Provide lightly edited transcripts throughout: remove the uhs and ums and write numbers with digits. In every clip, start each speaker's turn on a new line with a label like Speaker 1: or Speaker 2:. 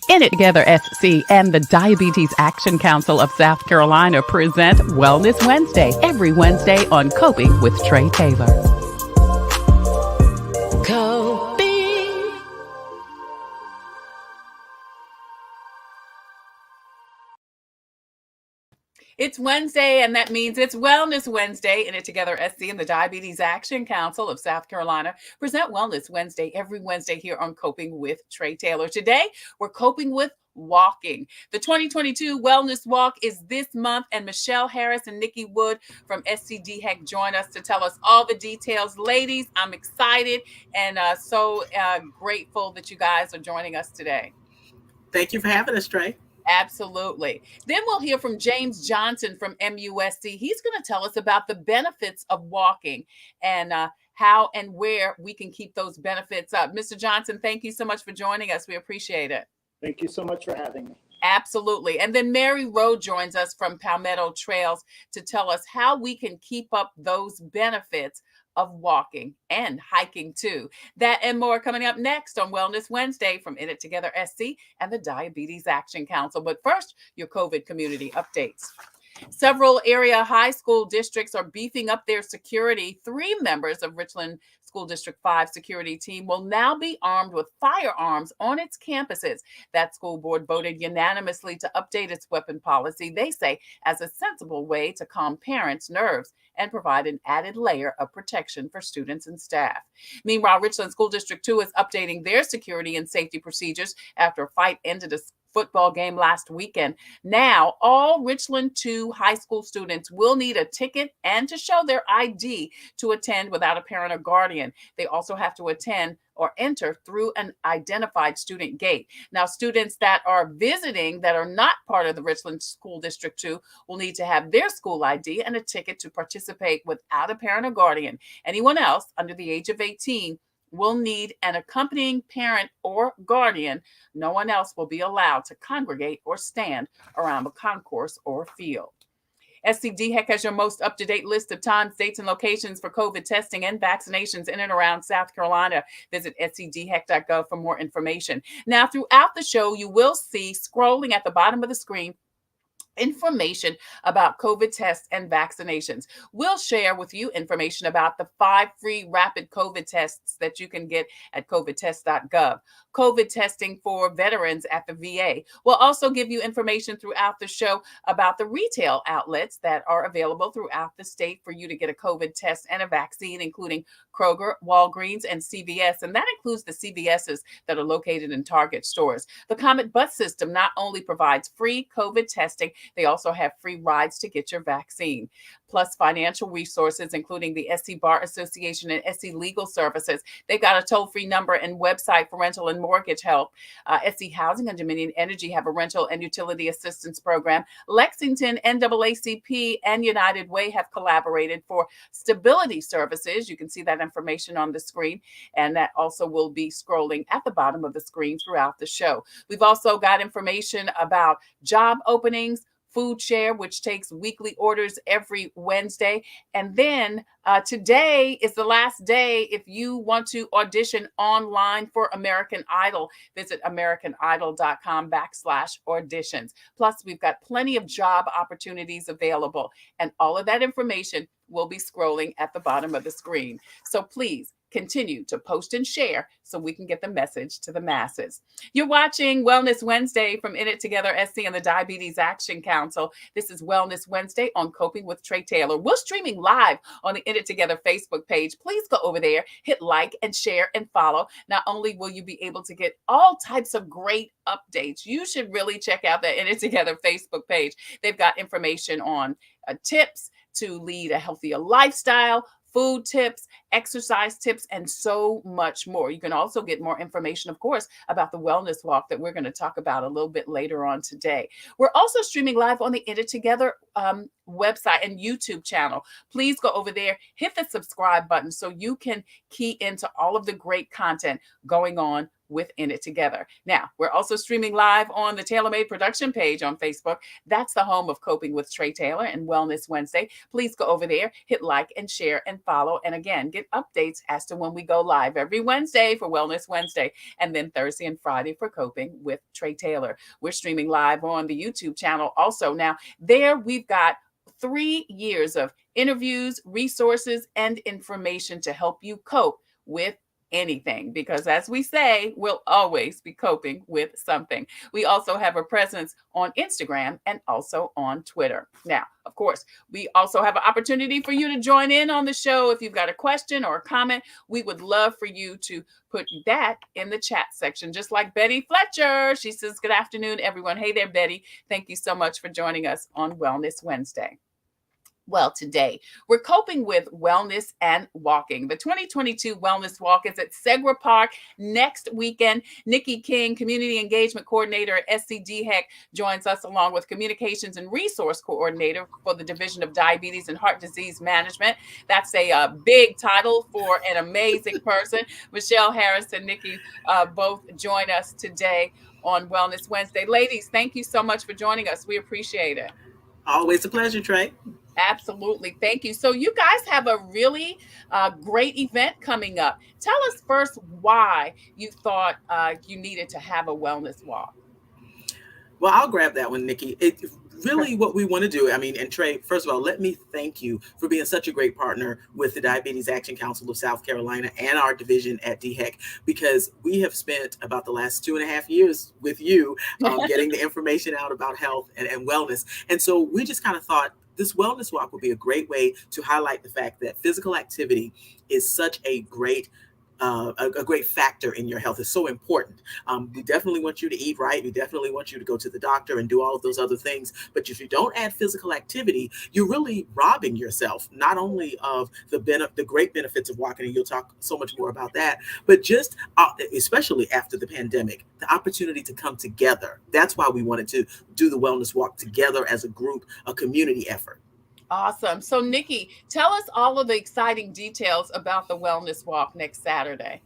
Speaker 1: In It Together SC and the Diabetes Action Council of South Carolina present Wellness Wednesday every Wednesday on Coping with Tre Tailor. Coping. It's Wednesday, and that means it's Wellness Wednesday. In It Together SC and the Diabetes Action Council of South Carolina present Wellness Wednesday every Wednesday here on Coping with Tre Tailor. Today, we're coping with walking. The 2022 Wellness Walk is this month, and Michelle Harris and Nicky Wood from SC DHEC join us to tell us all the details. Ladies, I'm excited and so grateful that you guys are joining us today.
Speaker 2: Thank you for having us, Tre.
Speaker 1: Absolutely. Then we'll hear from James Johnson from MUSC. He's going to tell us about the benefits of walking and how and where we can keep those benefits up. Mr. Johnson, thank you so much for joining us. We appreciate it.
Speaker 3: Thank you so much for having me.
Speaker 1: Absolutely. And then Mary Rowe joins us from Palmetto Trails to tell us how we can keep up those benefits of walking and hiking too. That and more coming up next on Wellness Wednesday from In It Together SC and the Diabetes Action Council. But first, your COVID community updates. Several area high school districts are beefing up their security. 3 members of Richland School District 5 security team will now be armed with firearms on its campuses. That school board voted unanimously to update its weapon policy, they say, as a sensible way to calm parents' nerves and provide an added layer of protection for students and staff. Meanwhile, Richland School District 2 is updating their security and safety procedures after a fight ended a football game last weekend. Now, all Richland 2 high school students will need a ticket and to show their ID to attend without a parent or guardian. They also have to attend or enter through an identified student gate. Now, students that are visiting that are not part of the Richland School District 2 will need to have their school ID and a ticket to participate without a parent or guardian. Anyone else under the age of 18 will need an accompanying parent or guardian. No one else will be allowed to congregate or stand around the concourse or field. SC DHEC has your most up-to-date list of times, dates, and locations for COVID testing and vaccinations in and around South Carolina. Visit scdhec.gov for more information. Now, throughout the show, you will see scrolling at the bottom of the screen information about COVID tests and vaccinations. We'll share with you information about the 5 free rapid COVID tests that you can get at covidtest.gov. COVID testing for veterans at the VA. We'll also give you information throughout the show about the retail outlets that are available throughout the state for you to get a COVID test and a vaccine, including Kroger, Walgreens, and CVS. And that includes the CVSs that are located in Target stores. The Comet Bus System not only provides free COVID testing, they also have free rides to get your vaccine, plus financial resources, including the SC Bar Association and SC Legal Services. They've got a toll-free number and website for rental and mortgage help. SC Housing and Dominion Energy have a rental and utility assistance program. Lexington, NAACP, and United Way have collaborated for stability services. You can see that information on the screen, and that also will be scrolling at the bottom of the screen throughout the show. We've also got information about job openings, Food Share, which takes weekly orders every Wednesday. And then today is the last day if you want to audition online for American Idol. Visit americanidol.com/auditions. Plus, we've got plenty of job opportunities available. And all of that information will be scrolling at the bottom of the screen. So please continue to post and share so we can get the message to the masses. You're watching Wellness Wednesday from In It Together SC and the Diabetes Action Council. This is Wellness Wednesday on Coping with Tre Tailor. We're streaming live on the In It Together Facebook page. Please go over there, hit like and share and follow. Not only will you be able to get all types of great updates, you should really check out the In It Together Facebook page. They've got information on tips to lead a healthier lifestyle, food tips, exercise tips, and so much more. You can also get more information, of course, about the wellness walk that we're going to talk about a little bit later on today. We're also streaming live on the In It Together website and YouTube channel. Please go over there, hit the subscribe button so you can key into all of the great content going on within it together. Now, we're also streaming live on the TailorMade production page on Facebook. That's the home of Coping with Tre Tailor and Wellness Wednesday. Please go over there, hit like and share and follow. And again, get updates as to when we go live every Wednesday for Wellness Wednesday, and then Thursday and Friday for Coping with Tre Tailor. We're streaming live on the YouTube channel also. Now, there we've got 3 years of interviews, resources, and information to help you cope with anything, because as we say, we'll always be coping with something. We also have a presence on Instagram and also on Twitter. Now, of course, we also have an opportunity for you to join in on the show. If you've got a question or a comment, we would love for you to put that in the chat section, just like Betty Fletcher. She says, good afternoon, everyone. Hey there, Betty. Thank you so much for joining us on Wellness Wednesday. Well, today we're coping with wellness and walking. The 2022 Wellness Walk is at Segra Park next weekend. Nicky King, Community Engagement Coordinator at SC DHEC, joins us along with Communications and Resource Coordinator for the Division of Diabetes and Heart Disease Management. That's a big title for an amazing person. Michelle Harris and Nicky both join us today on Wellness Wednesday. Ladies, thank you so much for joining us. We appreciate it.
Speaker 2: Always a pleasure, Tre.
Speaker 1: Absolutely. Thank you. So you guys have a really great event coming up. Tell us first why you thought you needed to have a wellness walk.
Speaker 2: Well, I'll grab that one, Nicky. It's really what we want to do. I mean, and Tre, first of all, let me thank you for being such a great partner with the Diabetes Action Council of South Carolina and our division at DHEC, because we have spent about the last 2.5 years with you getting the information out about health and wellness. And so we just kind of thought this wellness walk would be a great way to highlight the fact that physical activity is such a great factor in your health. Is so important. We definitely want you to eat right. We definitely want you to go to the doctor and do all of those other things. But if you don't add physical activity, you're really robbing yourself, not only of the great benefits of walking, and you'll talk so much more about that, but just especially after the pandemic, the opportunity to come together. That's why we wanted to do the wellness walk together as a group, a community effort.
Speaker 1: Awesome. So, Nicky, tell us all of the exciting details about the Wellness Walk next Saturday.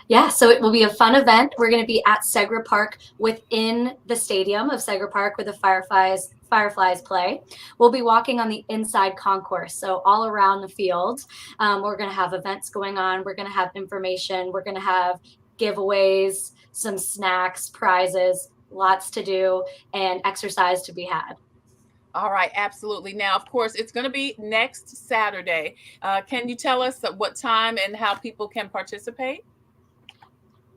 Speaker 4: Yeah, so it will be a fun event. We're going to be at Segra Park within the stadium of Segra Park where the Fireflies play. We'll be walking on the inside concourse, so all around the field. We're going to have events going on. We're going to have information. We're going to have giveaways, some snacks, prizes, lots to do, and exercise to be had.
Speaker 1: All right, absolutely. Now, of course, it's going to be next Saturday. Can you tell us at what time and how people can participate?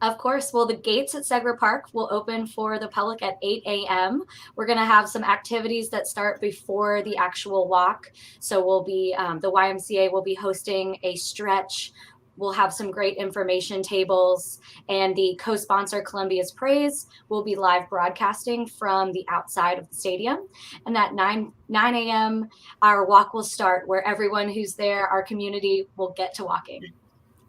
Speaker 4: Of course. Well, the gates at Segra Park will open for the public at 8 a.m. We're going to have some activities that start before the actual walk. So we'll be, the YMCA will be hosting a stretch. We'll have some great information tables, and the co-sponsor Columbia's Praise will be live broadcasting from the outside of the stadium. And at 9 a.m., our walk will start where everyone who's there, our community, will get to walking.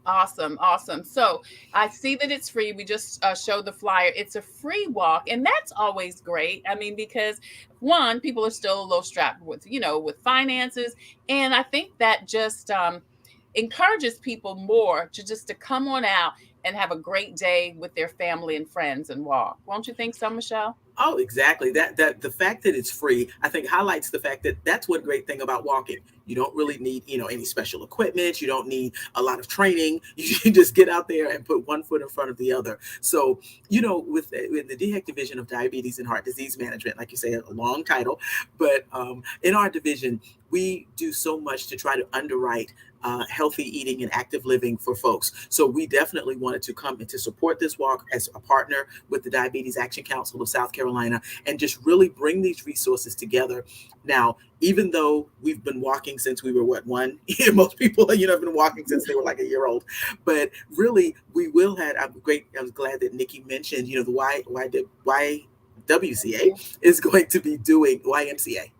Speaker 1: Awesome. Awesome. So I see that it's free. We just showed the flyer. It's a free walk, and that's always great. I mean, because one, people are still a little strapped with, with finances. And I think that just encourages people more to come on out and have a great day with their family and friends and walk. Won't you think so, Michelle?
Speaker 2: Oh, exactly. That the fact that it's free, I think, highlights the fact that that's one great thing about walking. You don't really need, any special equipment. You don't need a lot of training. You can just get out there and put one foot in front of the other. So, with the DHEC Division of Diabetes and Heart Disease Management, like you say, a long title, but in our division, we do so much to try to underwrite healthy eating and active living for folks. So we definitely wanted to come and to support this walk as a partner with the Diabetes Action Council of South Carolina and just really bring these resources together. Now, even though we've been walking since we were one, most people, have been walking since they were like a year old, but really we will have, I was glad that Nicky mentioned, the YWCA is going to be doing YMCA.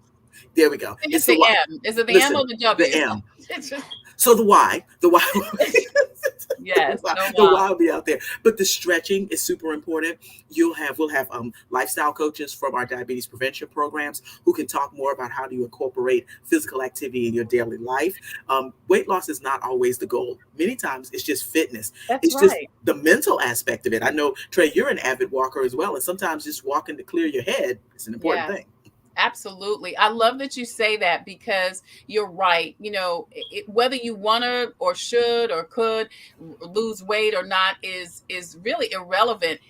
Speaker 2: There we go.
Speaker 1: It's the M. Is it the M or the W?
Speaker 2: The M. So the Y
Speaker 1: Yes, no
Speaker 2: The
Speaker 1: why.
Speaker 2: why will be out there. But the stretching is super important. We'll have lifestyle coaches from our diabetes prevention programs who can talk more about how do you incorporate physical activity in your daily life. Weight loss is not always the goal. Many times it's just fitness.
Speaker 1: That's
Speaker 2: It's just
Speaker 1: right.
Speaker 2: the mental aspect of it. I know, Trey, you're an avid walker as well, and sometimes just walking to clear your head is an important
Speaker 1: Yeah.
Speaker 2: thing.
Speaker 1: Absolutely. I love that you say that because you're right. Whether you want to or should or could lose weight or not is really irrelevant.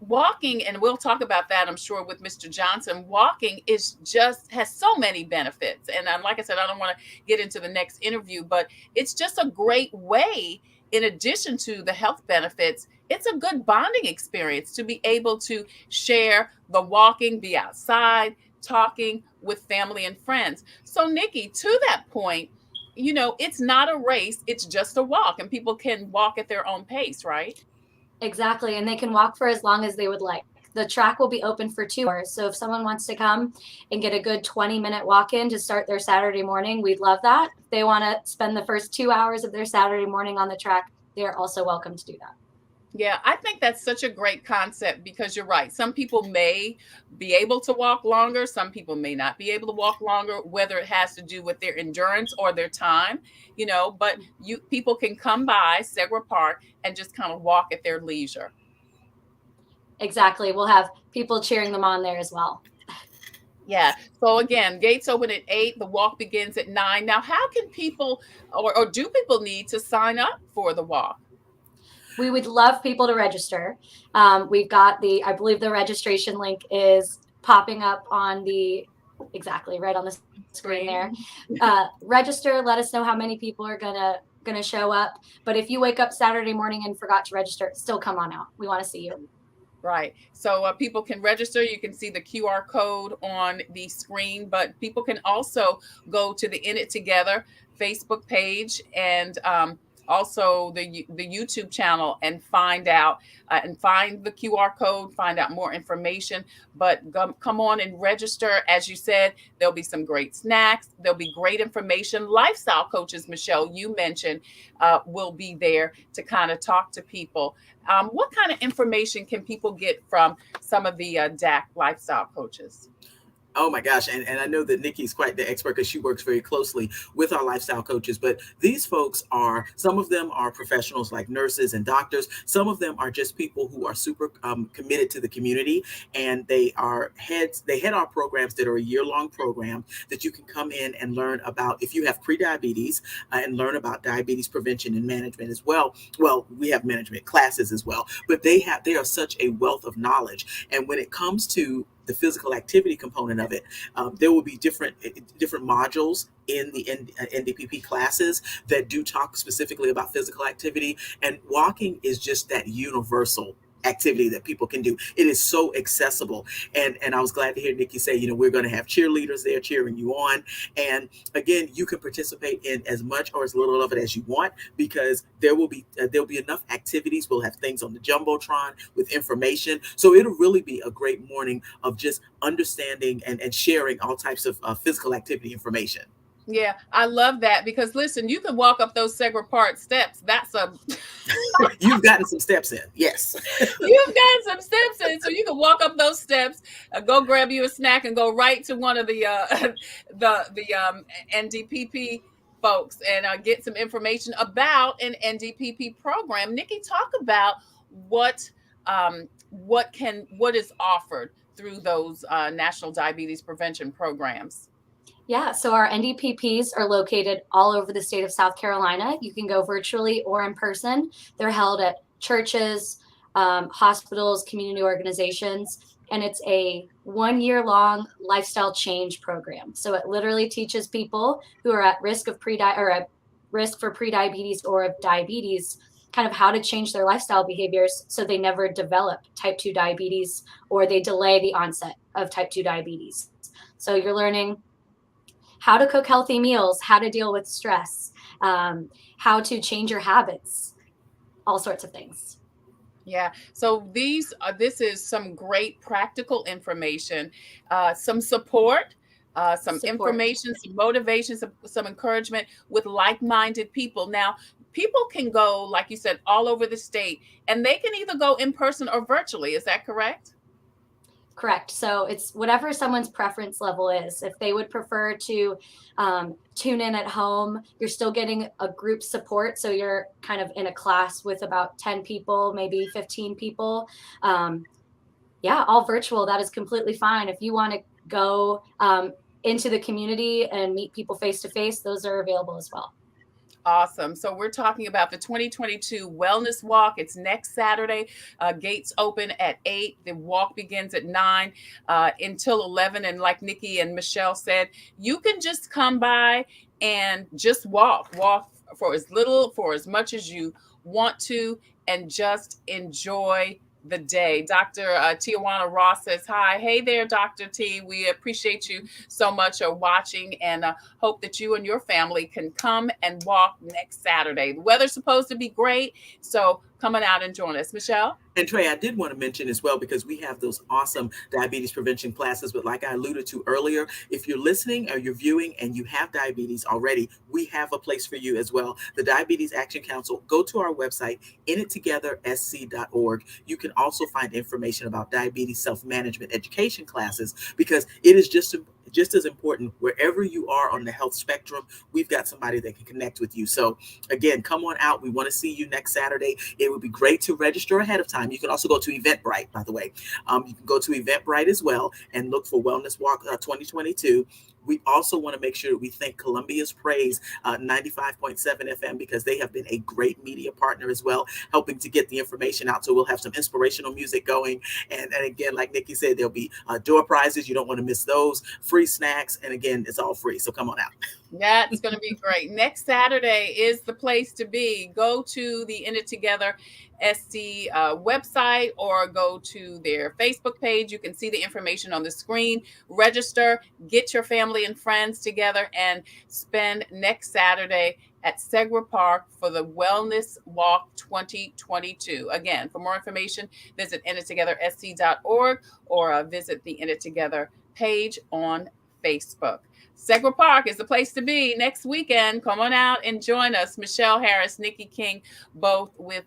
Speaker 1: Walking, and we'll talk about that, I'm sure, with Mr. Johnson. Walking has so many benefits. And like I said, I don't want to get into the next interview, but it's just a great way, in addition to the health benefits, it's a good bonding experience to be able to share the walking, be outside, talking with family and friends. So, Nikki, to that point, it's not a race, it's just a walk, and people can walk at their own pace, right?
Speaker 4: Exactly. And they can walk for as long as they would like. The track will be open for 2 hours. So if someone wants to come and get a good 20-minute walk in to start their Saturday morning, we'd love that. If they want to spend the first 2 hours of their Saturday morning on the track, they're also welcome to do that.
Speaker 1: Yeah, I think that's such a great concept because you're right. Some people may be able to walk longer. Some people may not be able to walk longer, whether it has to do with their endurance or their time, but people can come by Segra Park and just kind of walk at their leisure.
Speaker 4: Exactly. We'll have people cheering them on there as well.
Speaker 1: Yeah. So again, gates open at 8. The walk begins at 9. Now, how can people or do people need to sign up for the walk?
Speaker 4: We would love people to register. We've got I believe the registration link is popping up exactly right on the screen there. Register, let us know how many people are gonna show up. But if you wake up Saturday morning and forgot to register, still come on out. We want to see you.
Speaker 1: Right. So people can register. You can see the QR code on the screen, but people can also go to the In It Together Facebook page and also the YouTube channel and find out and find the QR code, find out more information. But come on and register. As you said, there'll be some great snacks. There'll be great information. Lifestyle coaches, Michelle, you mentioned, will be there to kind of talk to people. What kind of information can people get from some of the DHEC lifestyle coaches?
Speaker 2: Oh my gosh. And I know that Nikki's quite the expert because she works very closely with our lifestyle coaches. But these folks some of them are professionals like nurses and doctors. Some of them are just people who are super committed to the community. And they head our programs that are a year-long program that you can come in and learn about if you have prediabetes and learn about diabetes prevention and management as well. Well, we have management classes as well, but they are such a wealth of knowledge. And when it comes to the physical activity component of it, there will be different modules in the NDPP classes that do talk specifically about physical activity, and walking is just that universal activity that people can do. It is so accessible. And I was glad to hear Nikki say, we're going to have cheerleaders there cheering you on. And again, you can participate in as much or as little of it as you want, because there'll be enough activities. We'll have things on the Jumbotron with information. So it'll really be a great morning of just understanding and sharing all types of physical activity information.
Speaker 1: Yeah, I love that because listen, you can walk up those Segra Park steps.
Speaker 2: You've gotten some steps in. Yes.
Speaker 1: You've gotten some steps in. So you can walk up those steps, go grab you a snack and go right to one of the NDPP folks and get some information about an NDPP program. Nikki, talk about what is offered through those national diabetes prevention programs.
Speaker 4: Yeah, so our NDPPs are located all over the state of South Carolina. You can go virtually or in person. They're held at churches, hospitals, community organizations, and it's a 1-year-long lifestyle change program. So it literally teaches people who are at risk of risk for prediabetes or of diabetes kind of how to change their lifestyle behaviors so they never develop type 2 diabetes or they delay the onset of type 2 diabetes. So you're learning how to cook healthy meals, how to deal with stress, how to change your habits, all sorts of things.
Speaker 1: Yeah. So this is some great practical information, some support some
Speaker 4: Support.
Speaker 1: information, some motivation, some encouragement with like-minded people. Now, people can go, like you said, all over the state, and they can either go in person or virtually. Is that correct?
Speaker 4: Correct. So it's whatever someone's preference level is. If they would prefer to tune in at home, you're still getting a group support. So you're kind of in a class with about 10 people, maybe 15 people. Yeah, all virtual. That is completely fine. If you want to go into the community and meet people face to face, those are available as well.
Speaker 1: Awesome. So we're talking about the 2022 Wellness Walk. It's next Saturday. Gates open at 8. The walk begins at 9 until 11. And like Nikki and Michelle said, you can just come by and just walk for as little, for as much as you want to, and just enjoy the day. Dr. Tijuana Ross says, hi. Hey there, Dr. T. We appreciate you so much for watching, and hope that you and your family can come and walk next Saturday. The weather's supposed to be great, so coming out and join us. Michelle?
Speaker 2: And Tre, I did want to mention as well, because we have those awesome diabetes prevention classes, but like I alluded to earlier, if you're listening or you're viewing and you have diabetes already, we have a place for you as well. The Diabetes Action Council, go to our website, inittogethersc.org. You can also find information about diabetes self-management education classes, because it is just as important wherever you are on the health spectrum. We've got somebody that can connect with you. So again, come on out. We want to see you next Saturday. It would be great to register ahead of time. You can also go to Eventbrite, by the way. You can go to Eventbrite as well and look for Wellness Walk 2022. We also want to make sure that we thank Columbia's Praise 95.7 FM, because they have been a great media partner as well, helping to get the information out. So we'll have some inspirational music going. And again, like Nikki said, there'll be door prizes. You don't want to miss those. Free snacks. And again, it's all free. So come on out.
Speaker 1: That's going to be great. Next Saturday is the place to be. Go to the In It Together SC website or go to their Facebook page. You can see the information on the screen. Register, get your family and friends together, and spend next Saturday at Segra Park for the Wellness Walk 2022. Again, for more information, visit inittogethersc.org or visit the In It Together page on Facebook. Segra Park is the place to be next weekend. Come on out and join us. Michelle Harris, Nikki King, both with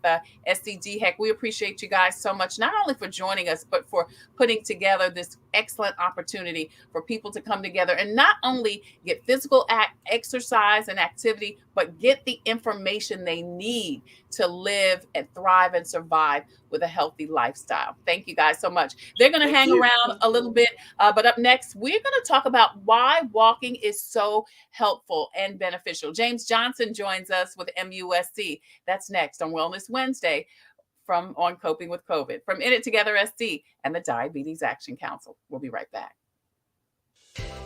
Speaker 1: SC DHEC. We appreciate you guys so much, not only for joining us, but for putting together this excellent opportunity for people to come together and not only get physical exercise and activity, but get the information they need to live and thrive and survive with a healthy lifestyle. Thank you guys so much. They're going to hang around a little bit, but up next, we're going to talk about why walking is so helpful and beneficial. James Johnson joins us with MUSC. That's next on Wellness Wednesday on Coping with COVID from In It Together SC and the Diabetes Action Council. We'll be right back.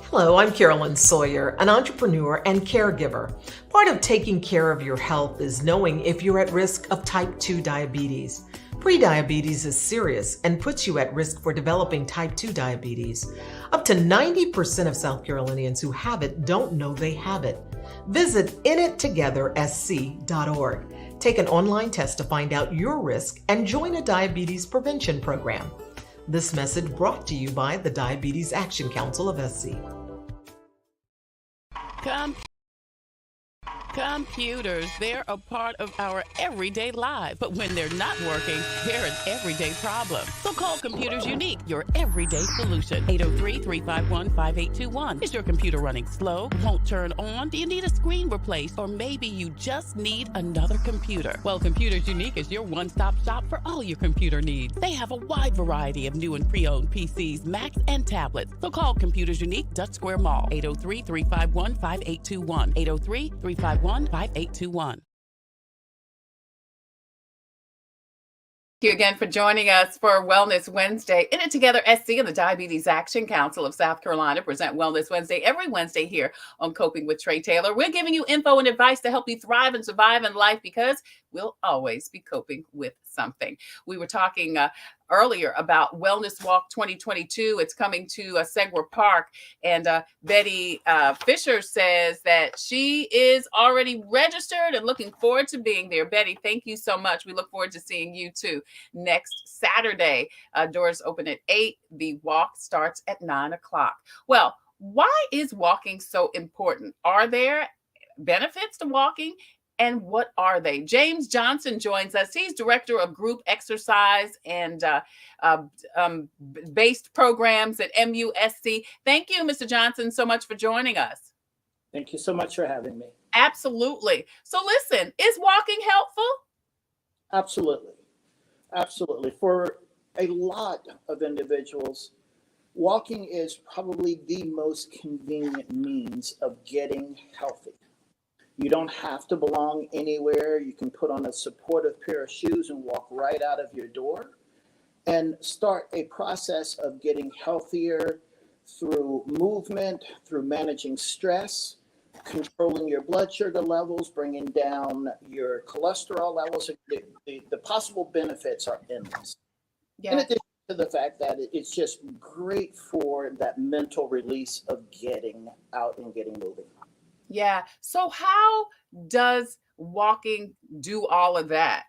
Speaker 5: Hello, I'm Carolyn Sawyer, an entrepreneur and caregiver. Part of taking care of your health is knowing if you're at risk of type 2 diabetes. Prediabetes is serious and puts you at risk for developing type 2 diabetes. Up to 90% of South Carolinians who have it don't know they have it. Visit inittogethersc.org. Take an online test to find out your risk and join a diabetes prevention program. This message brought to you by the Diabetes Action Council of SC.
Speaker 6: Computers, they're a part of our everyday lives, but when they're not working, they're an everyday problem. So call Computers Unique, your everyday solution. 803-351-5821. Is your computer running slow? Won't turn on? Do you need a screen replaced? Or maybe you just need another computer? Well, Computers Unique is your one-stop shop for all your computer needs. They have a wide variety of new and pre-owned PCs, Macs, and tablets. So call Computers Unique, Dutch Square Mall. 803-351-5821. 803-351-5821. Thank
Speaker 1: you again for joining us for Wellness Wednesday. In It Together SC and the Diabetes Action Council of South Carolina present Wellness Wednesday every Wednesday here on Coping with Tre Tailor. We're giving you info and advice to help you thrive and survive in life, because we'll always be coping with something. We were talking earlier about Wellness Walk 2022. It's coming to Segra Park, and Betty Fisher says that she is already registered and looking forward to being there. Betty, thank you so much. We look forward to seeing you too next Saturday. Doors open at 8. The walk starts at 9 o'clock. Well, Why is walking so important? Are there benefits to walking? And what are they? James Johnson joins us. He's director of group exercise and uh, based programs at MUSC. Thank you, Mr. Johnson, so much for joining us.
Speaker 3: Thank you so much for having me.
Speaker 1: Absolutely. So listen, is walking helpful?
Speaker 3: Absolutely. Absolutely. For a lot of individuals, walking is probably the most convenient means of getting healthy. You don't have to belong anywhere. You can put on a supportive pair of shoes and walk right out of your door and start a process of getting healthier through movement, through managing stress, controlling your blood sugar levels, bringing down your cholesterol levels. The possible benefits are endless.
Speaker 1: Yeah.
Speaker 3: In addition to the fact that it's just great for that mental release of getting out and getting moving.
Speaker 1: Yeah. So how does walking do all of that?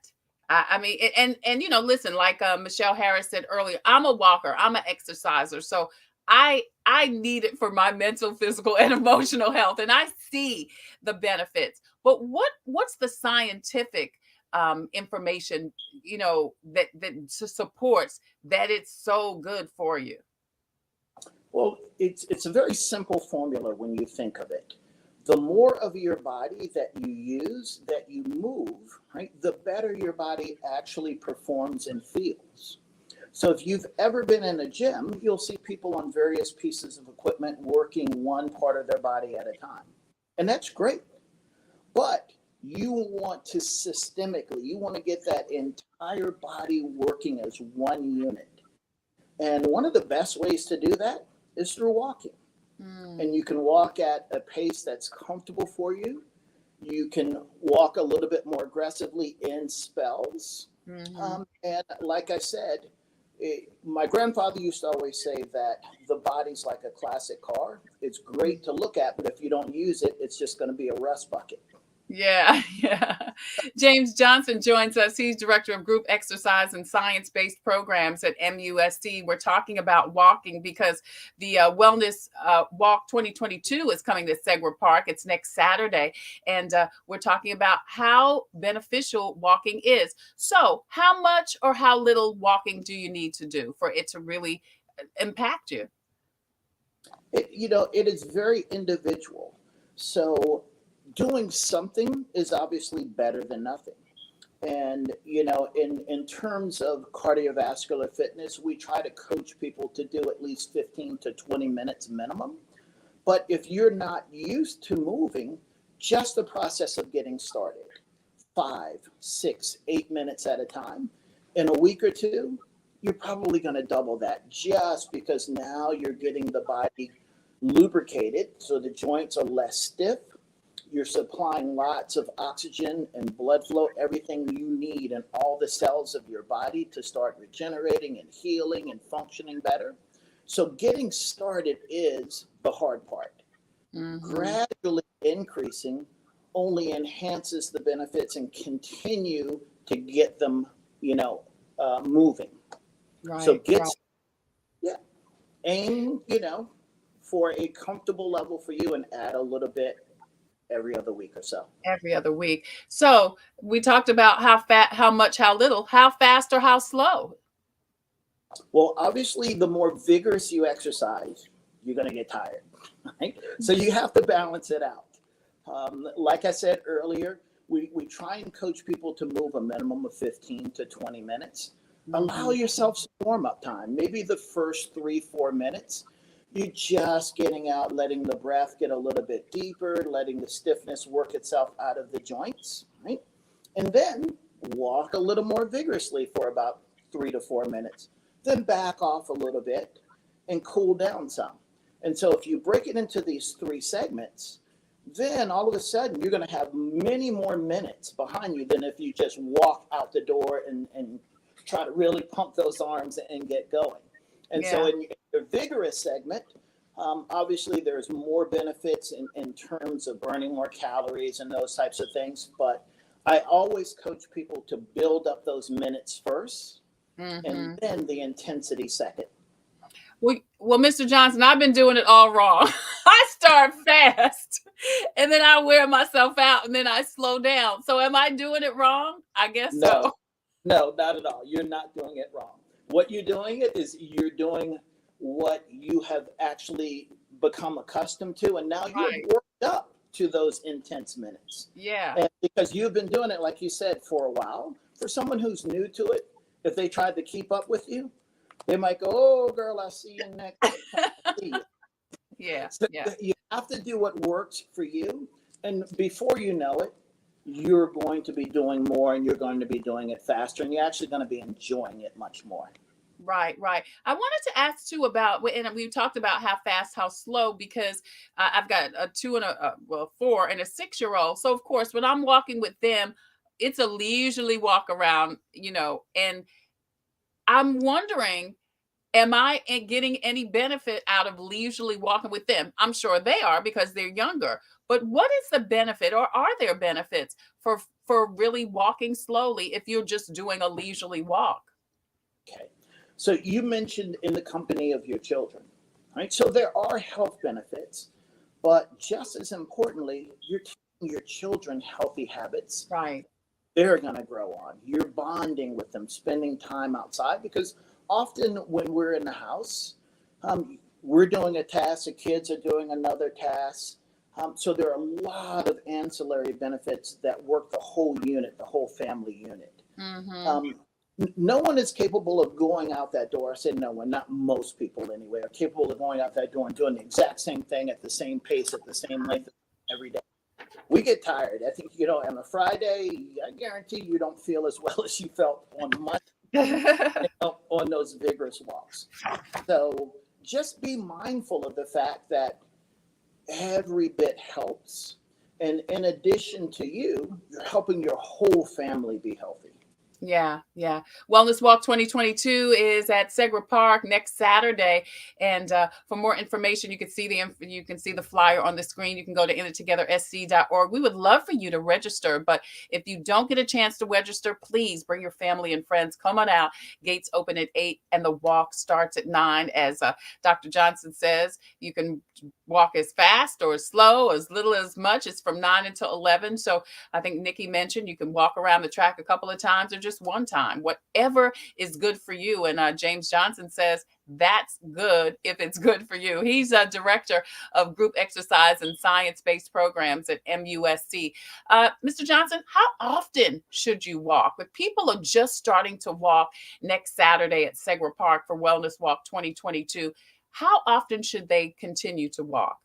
Speaker 1: I mean, and listen, like Michelle Harris said earlier, I'm a walker, I'm an exerciser, so I need it for my mental, physical, and emotional health, and I see the benefits. But what's the scientific information, that supports that it's so good for you?
Speaker 3: Well, it's a very simple formula when you think of it. The more of your body that you use, that you move, right, the better your body actually performs and feels. So if you've ever been in a gym, you'll see people on various pieces of equipment working one part of their body at a time. And that's great. But you want to systemically, you want to get that entire body working as one unit. And one of the best ways to do that is through walking. And you can walk at a pace that's comfortable for you. You can walk a little bit more aggressively in spells. And like I said, my grandfather used to always say that the body's like a classic car. It's great to look at, but if you don't use it, it's just going to be a rust bucket.
Speaker 1: Yeah. James Johnson joins us. He's director of group exercise and science-based programs at MUSC. We're talking about walking because the Wellness Walk 2022 is coming to Segra Park. It's next Saturday. And we're talking about how beneficial walking is. So how much or how little walking do you need to do for it to really impact you?
Speaker 3: It is very individual. So doing something is obviously better than nothing. And, in terms of cardiovascular fitness, we try to coach people to do at least 15 to 20 minutes minimum. But if you're not used to moving, just the process of getting started, 5, 6, 8 minutes at a time, in a week or two, you're probably going to double that just because now you're getting the body lubricated so the joints are less stiff. You're supplying lots of oxygen and blood flow, everything you need in all the cells of your body to start regenerating and healing and functioning better. So getting started is the hard part. Gradually increasing only enhances the benefits and continue to get them, moving.
Speaker 1: Right.
Speaker 3: So aim, for a comfortable level for you and add a little bit every other week or so.
Speaker 1: Every other week. So we talked about how fat, how much, how little, how fast or how slow.
Speaker 3: Well, obviously, the more vigorous you exercise, you're going to get tired, right? So you have to balance it out. Like I said earlier, we try and coach people to move a minimum of 15 to 20 minutes. Allow yourself some warm-up time. Maybe the first 3-4 minutes, you're just getting out, letting the breath get a little bit deeper, letting the stiffness work itself out of the joints, right? And then walk a little more vigorously for about 3 to 4 minutes. Then back off a little bit and cool down some. And so if you break it into these 3 segments, then all of a sudden you're going to have many more minutes behind you than if you just walk out the door and try to really pump those arms and get going. And so in your vigorous segment, obviously there's more benefits in terms of burning more calories and those types of things. But I always coach people to build up those minutes first and then the intensity second.
Speaker 1: Well, Mr. Johnson, I've been doing it all wrong. I start fast and then I wear myself out and then I slow down. So am I doing it wrong? I guess
Speaker 3: No,
Speaker 1: so.
Speaker 3: no, not at all. You're not doing it wrong. What you're doing it is you're doing what you have actually become accustomed to, and now you're
Speaker 1: Right.
Speaker 3: worked up to those intense minutes.
Speaker 1: Yeah.
Speaker 3: And because you've been doing it, like you said, for a while, for someone who's new to it, if they tried to keep up with you, they might go, "Oh, girl, I'll see you next time." See you.
Speaker 1: Yeah.
Speaker 3: So
Speaker 1: Yeah.
Speaker 3: you have to do what works for you. And before you know it, you're going to be doing more and you're going to be doing it faster. And you're actually going to be enjoying it much more.
Speaker 1: Right, right. I wanted to ask too about, and we talked about how fast, how slow, because I've got a 2 and a 4 and a 6-year-old. So of course, when I'm walking with them, it's a leisurely walk around, and I'm wondering, am I getting any benefit out of leisurely walking with them? I'm sure they are because they're younger. But what is the benefit, or are there benefits for really walking slowly if you're just doing a leisurely walk?
Speaker 3: Okay. So you mentioned in the company of your children, right? So there are health benefits, but just as importantly, you're teaching your children healthy habits.
Speaker 1: Right.
Speaker 3: They're going to grow on. You're bonding with them, spending time outside, because often when we're in the house, we're doing a task, the kids are doing another task. So there are a lot of ancillary benefits that work the whole unit, the whole family unit.
Speaker 1: Mm-hmm.
Speaker 3: No one is capable of going out that door. I say no one, not most people anyway, are capable of going out that door and doing the exact same thing at the same pace, at the same length every day. We get tired. I think, on a Friday, I guarantee you don't feel as well as you felt on Monday on those vigorous walks. So just be mindful of the fact that every bit helps. And in addition to you're helping your whole family be healthy.
Speaker 1: Yeah, yeah. Wellness Walk 2022 is at Segra Park next Saturday, and for more information, you can see the flyer on the screen. You can go to endittogethersc.org. We would love for you to register, but if you don't get a chance to register, please bring your family and friends. Come on out. Gates open at 8, and the walk starts at 9. As Dr. Johnson says, you can walk as fast or as slow, as little as much. It's from 9 until 11. So I think Nicky mentioned you can walk around the track a couple of times or just one time, whatever is good for you. And James Johnson says that's good if it's good for you. He's a director of group exercise and science-based programs at MUSC. Mr. Johnson, how often should you walk? If people are just starting to walk next Saturday at Segra Park for Wellness Walk 2022, how often should they continue to walk?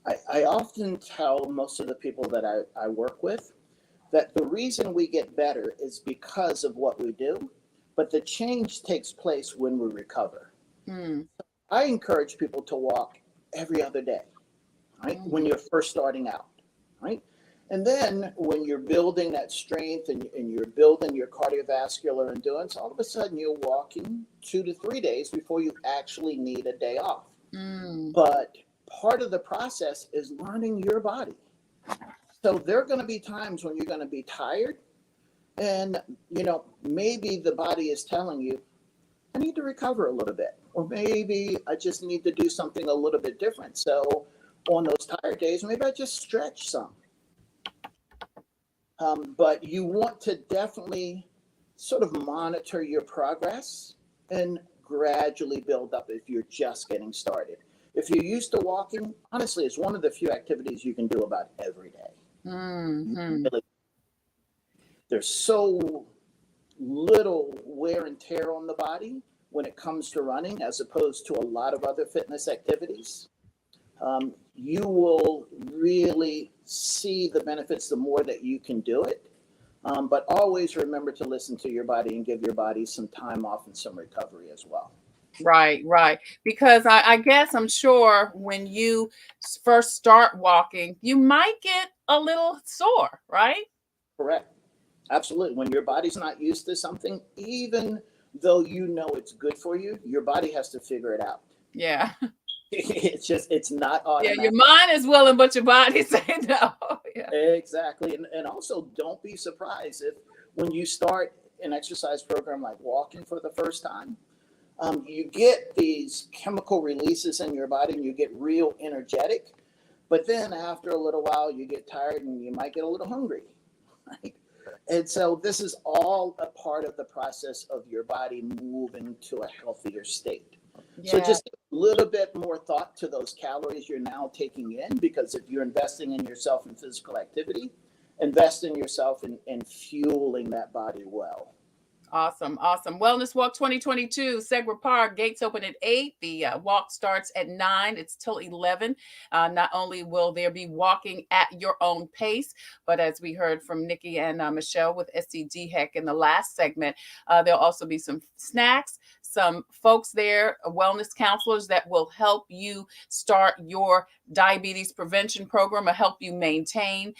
Speaker 3: I often tell most of the people that I work with that the reason we get better is because of what we do, but the change takes place when we recover. I encourage people to walk every other day, right? When you're first starting out, right? And then when you're building that strength and you're building your cardiovascular endurance, all of a sudden you're walking 2 to 3 days before you actually need a day off. But part of the process is learning your body. So there are going to be times when you're going to be tired and, maybe the body is telling you, I need to recover a little bit, or maybe I just need to do something a little bit different. So on those tired days, maybe I just stretch some. But you want to definitely sort of monitor your progress and gradually build up if you're just getting started. If you're used to walking, honestly, it's one of the few activities you can do about every day. Really, there's so little wear and tear on the body when it comes to running, as opposed to a lot of other fitness activities. You will really see the benefits the more that you can do it. But always remember to listen to your body and give your body some time off and some recovery as well.
Speaker 1: Right. Because I guess I'm sure when you first start walking, you might get a little sore, right?
Speaker 3: Correct. Absolutely. When your body's not used to something, even though it's good for you, your body has to figure it out.
Speaker 1: Yeah.
Speaker 3: It's not automatic.
Speaker 1: Yeah, your mind is willing, but your body say no. Yeah.
Speaker 3: Exactly. And also don't be surprised if when you start an exercise program like walking for the first time, You get these chemical releases in your body and you get real energetic. But then after a little while, you get tired and you might get a little hungry. Right? And so this is all a part of the process of your body moving to a healthier state. So just a little bit more thought to those calories you're now taking in, because if you're investing in yourself in physical activity, invest in yourself in fueling that body well.
Speaker 1: Awesome. Awesome. Wellness Walk 2022, Segra Park, gates open at 8. The walk starts at 9. It's till 11. Not only will there be walking at your own pace, but as we heard from Nicky and Michelle with SC DHEC in the last segment, there'll also be some snacks, some folks there, wellness counselors that will help you start your diabetes prevention program or help you maintain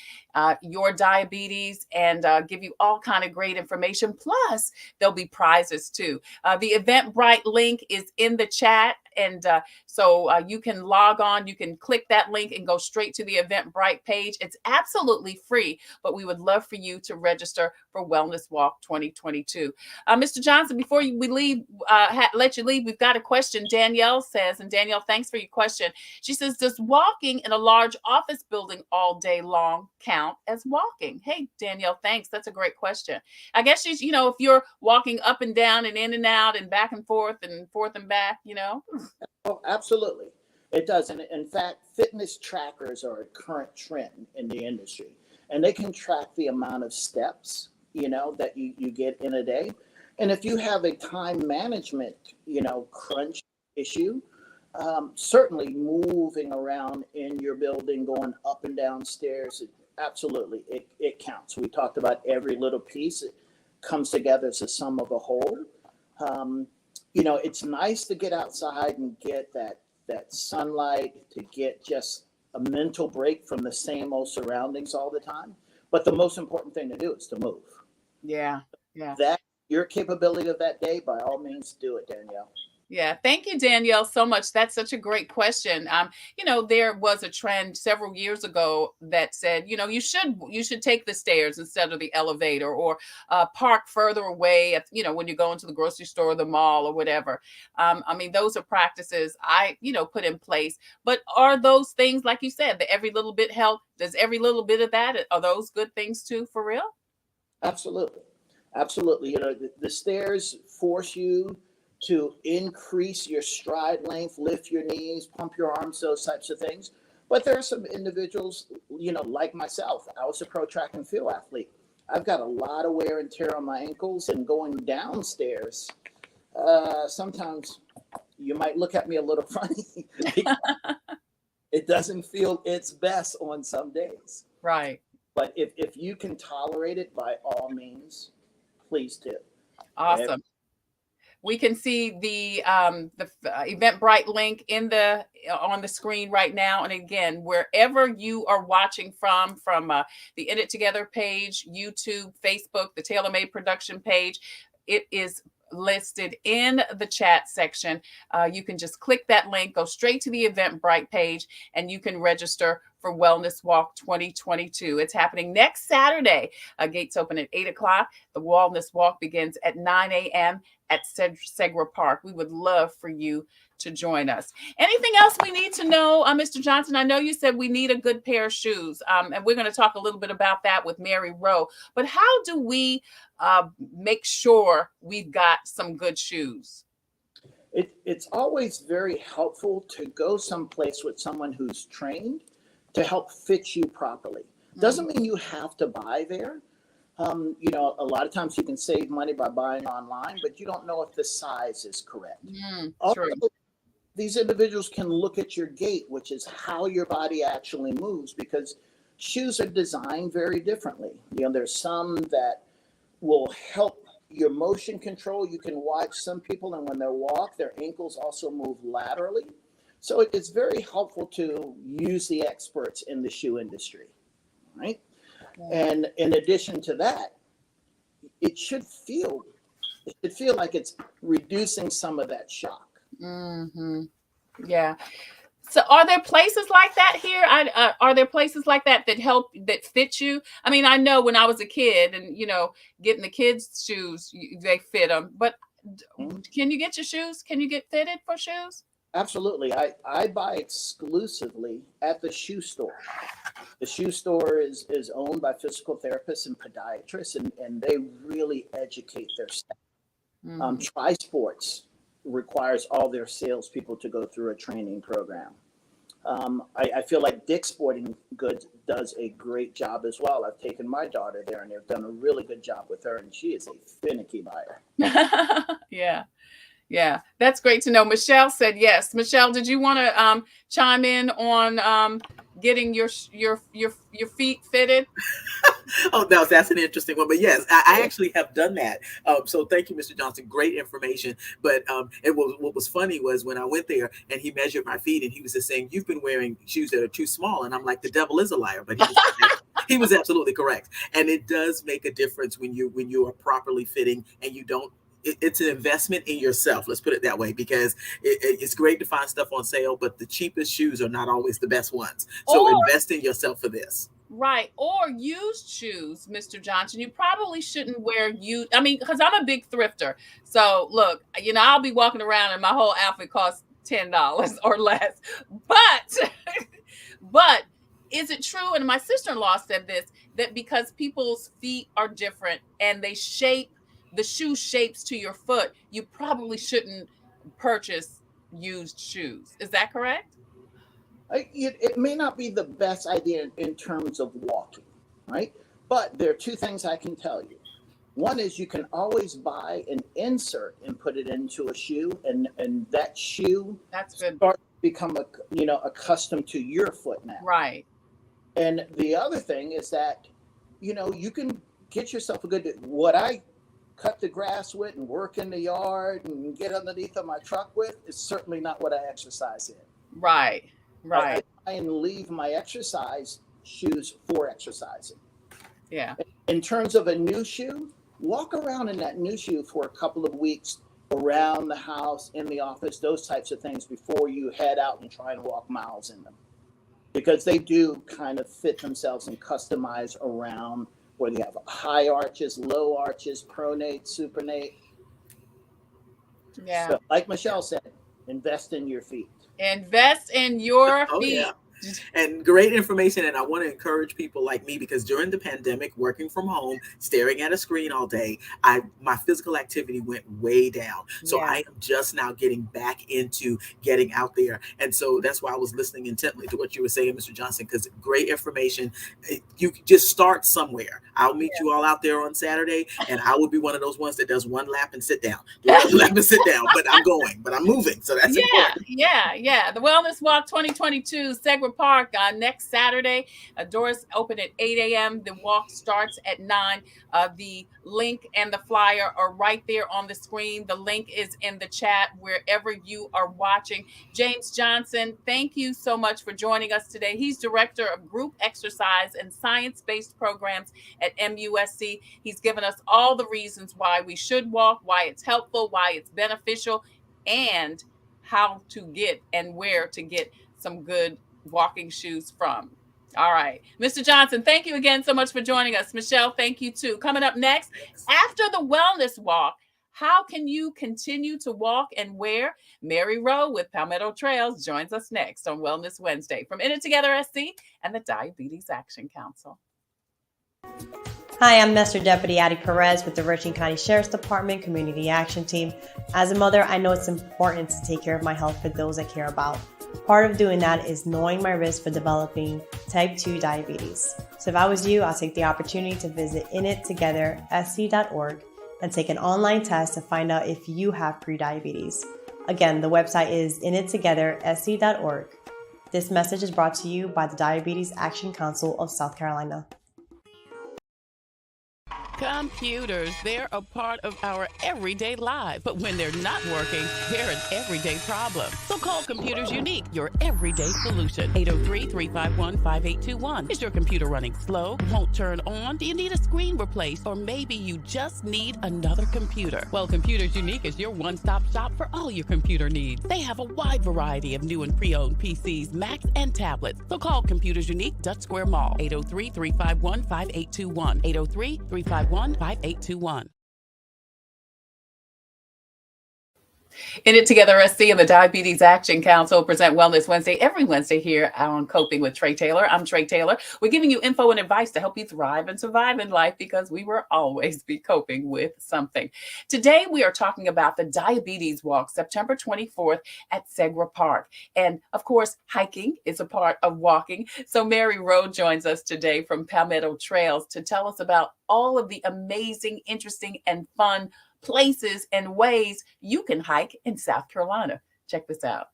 Speaker 1: your diabetes and give you all kind of great information. Plus, there'll be prizes too. The Eventbrite link is in the chat. And so you can log on, you can click that link and go straight to the Eventbrite page. It's absolutely free, but we would love for you to register for Wellness Walk 2022. Mr. Johnson, before we leave, let you leave, we've got a question. Danielle says, and Danielle, thanks for your question. She says, does walking in a large office building all day long count as walking? Hey, Danielle, thanks. That's a great question. I guess she's, if you're walking up and down and in and out and back and forth and back,
Speaker 3: Oh, absolutely. It does. And in fact, fitness trackers are a current trend in the industry, and they can track the amount of steps, that you get in a day. And if you have a time management, crunch issue, certainly moving around in your building, going up and down stairs, absolutely, it counts. We talked about every little piece. It comes together as a sum of a whole. It's nice to get outside and get that sunlight, to get just a mental break from the same old surroundings all the time. But the most important thing to do is to move.
Speaker 1: Yeah.
Speaker 3: That your capability of that day, by all means, do it, Danielle.
Speaker 1: Yeah. Thank you, Danielle, so much. That's such a great question. There was a trend several years ago that said, you should take the stairs instead of the elevator, or park further away when you go into the grocery store or the mall or whatever. Those are practices I, put in place. But are those things, like you said, that every little bit help? Does every little bit of that, are those good things too, for real?
Speaker 3: Absolutely. Absolutely. The stairs force you to increase your stride length, lift your knees, pump your arms, those types of things. But there are some individuals, like myself. I was a pro track and field athlete. I've got a lot of wear and tear on my ankles, and going downstairs, sometimes you might look at me a little funny. It doesn't feel its best on some days.
Speaker 1: Right.
Speaker 3: But if you can tolerate it, by all means, please do.
Speaker 1: Awesome. We can see the Eventbrite link on the screen right now. And again, wherever you are watching from the In It Together page, YouTube, Facebook, the TaylorMade production page, it is listed in the chat section. You can just click that link, go straight to the Eventbrite page, and you can register for Wellness Walk 2022. It's happening next Saturday. Gates open at 8 o'clock. The Wellness Walk begins at 9 a.m. at Segra Park. We would love for you to join us. Anything else we need to know, Mr. Johnson? I know you said we need a good pair of shoes, and we're going to talk a little bit about that with Mary Rowe. But how do we make sure we've got some good shoes?
Speaker 3: It's always very helpful to go someplace with someone who's trained to help fit you properly. Doesn't mean you have to buy there. A lot of times you can save money by buying online, but you don't know if the size is correct. Also, these individuals can look at your gait, which is how your body actually moves, because shoes are designed very differently. There's some that will help your motion control. You can watch some people, and when they walk, their ankles also move laterally. So it's very helpful to use the experts in the shoe industry, right? And in addition to that, it should feel like it's reducing some of that shock.
Speaker 1: Mm-hmm. Yeah. So are there places like that here? Are there places like that that fit you? I know when I was a kid and, getting the kids' shoes, they fit them. But Can you get your shoes? Can you get fitted for shoes?
Speaker 3: Absolutely. I buy exclusively at the shoe store. The shoe store is owned by physical therapists and podiatrists, and they really educate their staff. Tri Sports requires all their salespeople to go through a training program. I feel like Dick's Sporting Goods does a great job as well. I've taken my daughter there, and they've done a really good job with her, and she is a finicky buyer.
Speaker 1: Yeah, that's great to know. Michelle said yes. Michelle, did you want to chime in on getting your feet fitted?
Speaker 2: Oh, no, that's an interesting one. But yes, I actually have done that. So thank you, Mr. Johnson. Great information. But what was funny was when I went there and he measured my feet and he was just saying, you've been wearing shoes that are too small. And I'm like, the devil is a liar. But he was absolutely correct. And it does make a difference when you are properly fitting and you don't. It's an investment in yourself. Let's put it that way, because it's great to find stuff on sale, but the cheapest shoes are not always the best ones. So invest in yourself for this.
Speaker 1: Right. Or used shoes, Mr. Johnson. You probably shouldn't wear used. I mean, because I'm a big thrifter. So look, I'll be walking around and my whole outfit costs $10 or less. But is it true? And my sister-in-law said this, that because people's feet are different and the shoe shapes to your foot, you probably shouldn't purchase used shoes. Is that correct?
Speaker 3: It may not be the best idea in terms of walking, right? But there are two things I can tell you. One is you can always buy an insert and put it into a shoe, and that shoe
Speaker 1: starts to
Speaker 3: become accustomed to your foot now.
Speaker 1: Right.
Speaker 3: And the other thing is that, you can get yourself what I cut the grass with and work in the yard and get underneath of my truck with is certainly not what I exercise in.
Speaker 1: Right.
Speaker 3: I try and leave my exercise shoes for exercising.
Speaker 1: Yeah.
Speaker 3: In terms of a new shoe, walk around in that new shoe for a couple of weeks around the house, in the office, those types of things before you head out and try and walk miles in them. Because they do kind of fit themselves and customize around whether you have high arches, low arches, pronate, supinate.
Speaker 1: Yeah.
Speaker 3: So, like Michelle said, invest in your feet.
Speaker 1: Invest in your feet.
Speaker 2: Yeah. And great information. And I want to encourage people like me, because during the pandemic, working from home, staring at a screen all day, my physical activity went way down. So I am just now getting back into getting out there. And so that's why I was listening intently to what you were saying, Mr. Johnson, because great information. You just start somewhere. I'll meet you all out there on Saturday, and I will be one of those ones that does one lap and sit down. One lap and sit down, but I'm going, but I'm moving. So that's important.
Speaker 1: Yeah. The Wellness Walk 2022, Segra Park, next Saturday. Doors open at 8 a.m. The walk starts at 9. The link and the flyer are right there on the screen. The link is in the chat wherever you are watching. James Johnson, thank you so much for joining us today. He's Director of Group Exercise and Science-Based Programs at MUSC. He's given us all the reasons why we should walk, why it's helpful, why it's beneficial, and how to get and where to get some good walking shoes from. All right. Mr. Johnson, thank you again so much for joining us. Michelle, thank you too. Coming up next, after the Wellness Walk, how can you continue to walk and where? Mary Rowe with Palmetto Trails joins us next on Wellness Wednesday from In It Together SC and the Diabetes Action Council.
Speaker 7: Hi, I'm Master Deputy Addie Perez with the Richland County Sheriff's Department Community Action Team. As a mother, I know it's important to take care of my health for those I care about. Part of doing that is knowing my risk for developing type 2 diabetes. So if I was you, I'll take the opportunity to visit inittogethersc.org and take an online test to find out if you have prediabetes. Again, the website is inittogethersc.org. This message is brought to you by the Diabetes Action Council of South Carolina.
Speaker 6: Computers, they're a part of our everyday life. But when they're not working, they're an everyday problem. So call Computers Unique, your everyday solution. 803-351-5821. Is your computer running slow? Won't turn on? Do you need a screen replaced? Or maybe you just need another computer? Well, Computers Unique is your one-stop shop for all your computer needs. They have a wide variety of new and pre-owned PCs, Macs, and tablets. So call Computers Unique, Dutch Square Mall. 803-351-5821. 803-351-5821.
Speaker 1: In It Together SC and the Diabetes Action Council present Wellness Wednesday every Wednesday here on Coping with Tre Tailor. I'm Tre Tailor. We're giving you info and advice to help you thrive and survive in life because we will always be coping with something. Today, we are talking about the Diabetes Walk, September 24th at Segra Park. And of course, hiking is a part of walking. So Mary Rowe joins us today from Palmetto Trails to tell us about all of the amazing, interesting, and fun places and ways you can hike in South Carolina. Check this out.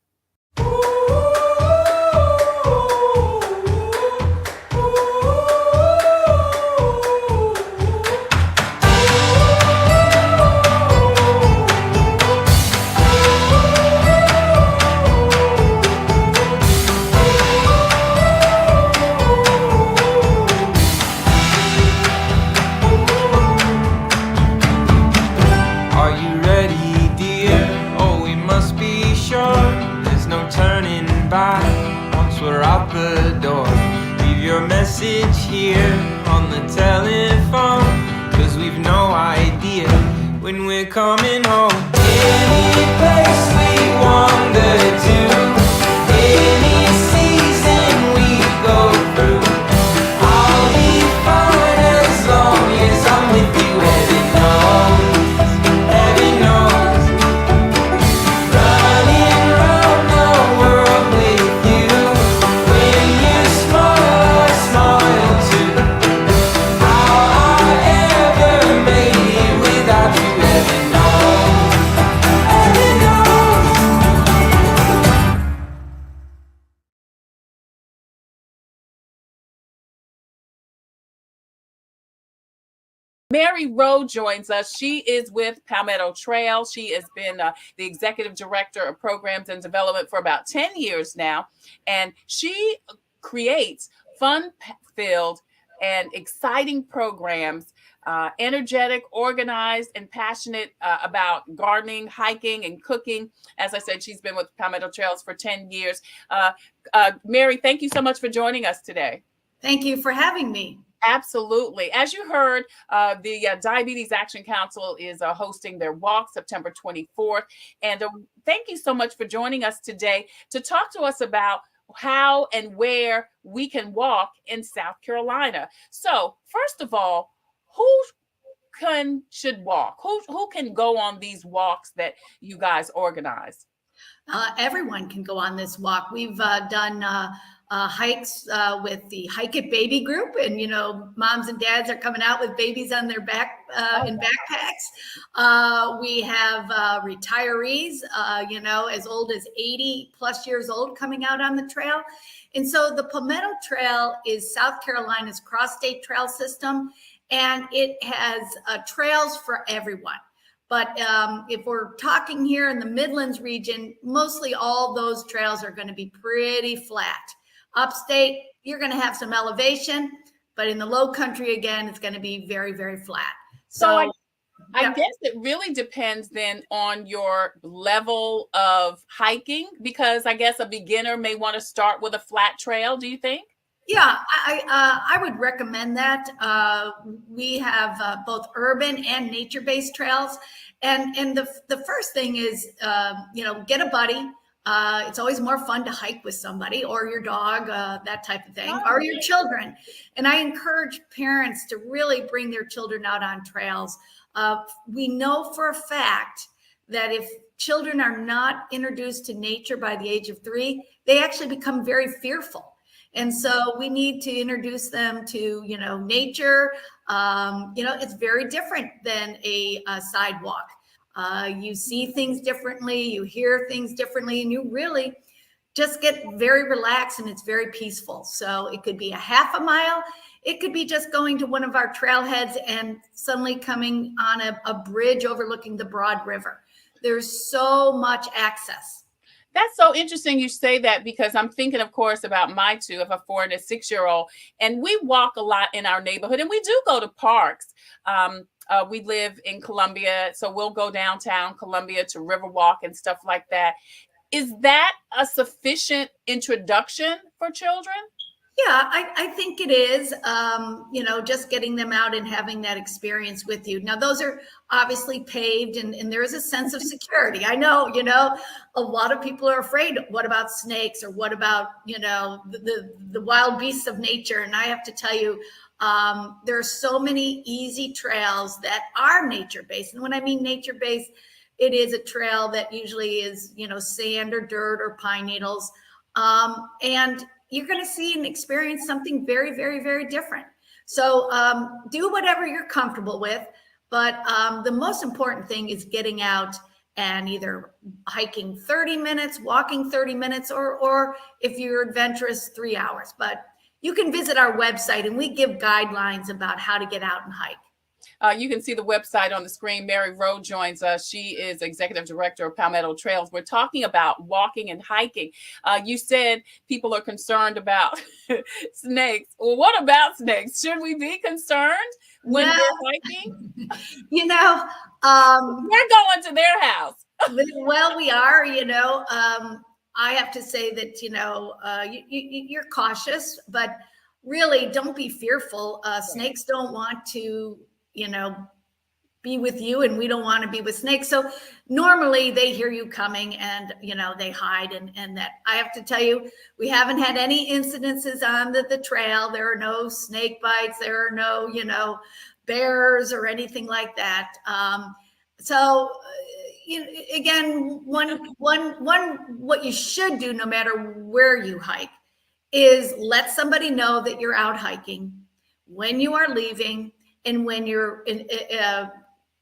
Speaker 8: Once we're out the door, leave your message here on the telephone, 'cause we've no idea when we're coming home. Any place we wander to, any season we go through, I'll be fine as long as I'm with you. Heaven knows, heaven knows.
Speaker 1: Mary Rowe joins us. She is with Palmetto Trail. She has been the executive director of programs and development for about 10 years now. And she creates fun-filled and exciting programs, energetic, organized, and passionate about gardening, hiking, and cooking. As I said, she's been with Palmetto Trails for 10 years. Mary, thank you so much for joining us today.
Speaker 9: Thank you for having me.
Speaker 1: Absolutely. As you heard, the Diabetes Action Council is hosting their walk September 24th. And thank you so much for joining us today to talk to us about how and where we can walk in South Carolina. So first of all, who should walk? Who can go on these walks that you guys organize?
Speaker 9: Everyone can go on this walk. We've done hikes with the Hike It Baby group, and moms and dads are coming out with babies on their back in backpacks. We have retirees, as old as 80 plus years old coming out on the trail. And so the Palmetto Trail is South Carolina's cross-state trail system, and it has trails for everyone. But if we're talking here in the Midlands region, mostly all those trails are going to be pretty flat. Upstate, you're going to have some elevation, but in the low country, again, it's going to be very, very flat.
Speaker 1: So I guess it really depends then on your level of hiking, because I guess a beginner may want to start with a flat trail. Do you think?
Speaker 9: Yeah, I would recommend that. We have both urban and nature-based trails. And the first thing is, get a buddy. It's always more fun to hike with somebody or your dog, that type of thing, or your children. And I encourage parents to really bring their children out on trails. We know for a fact that if children are not introduced to nature by the age of 3, they actually become very fearful. And so we need to introduce them to, nature. It's very different than a sidewalk. You see things differently, you hear things differently, and you really just get very relaxed and it's very peaceful. So it could be a half a mile. It could be just going to one of our trailheads and suddenly coming on a bridge overlooking the Broad River. There's so much access.
Speaker 1: That's so interesting you say that, because I'm thinking, of course, about my two, of a 4 and a 6-year-old, and we walk a lot in our neighborhood, and we do go to parks. We live in Columbia, so we'll go downtown Columbia to Riverwalk and stuff like that. Is that a sufficient introduction for children?
Speaker 9: Yeah, I think it is, just getting them out and having that experience with you. Now, those are obviously paved and there is a sense of security. I know, a lot of people are afraid. What about snakes, or what about, the wild beasts of nature? And I have to tell you, there are so many easy trails that are nature-based. And when I mean nature-based, it is a trail that usually is, sand or dirt or pine needles. And you're going to see and experience something very, very, very different. So do whatever you're comfortable with. But the most important thing is getting out and either hiking 30 minutes, walking 30 minutes, or if you're adventurous, 3 hours. But you can visit our website and we give guidelines about how to get out and hike.
Speaker 1: You can see the website on the screen. Mary Rowe joins us. She is Executive Director of Palmetto Trails. We're talking about walking and hiking. You said people are concerned about snakes. Well, what about snakes? Should we be concerned when we're hiking?
Speaker 9: We're
Speaker 1: going to their house.
Speaker 9: Well, we are, I have to say that, you're cautious, but really don't be fearful. Snakes don't want to be with you, and we don't want to be with snakes. So normally they hear you coming and, they hide. And that, I have to tell you, we haven't had any incidences on the trail. There are no snake bites. There are no, bears or anything like that. Again, what you should do, no matter where you hike, is let somebody know that you're out hiking, when you are leaving, and when you're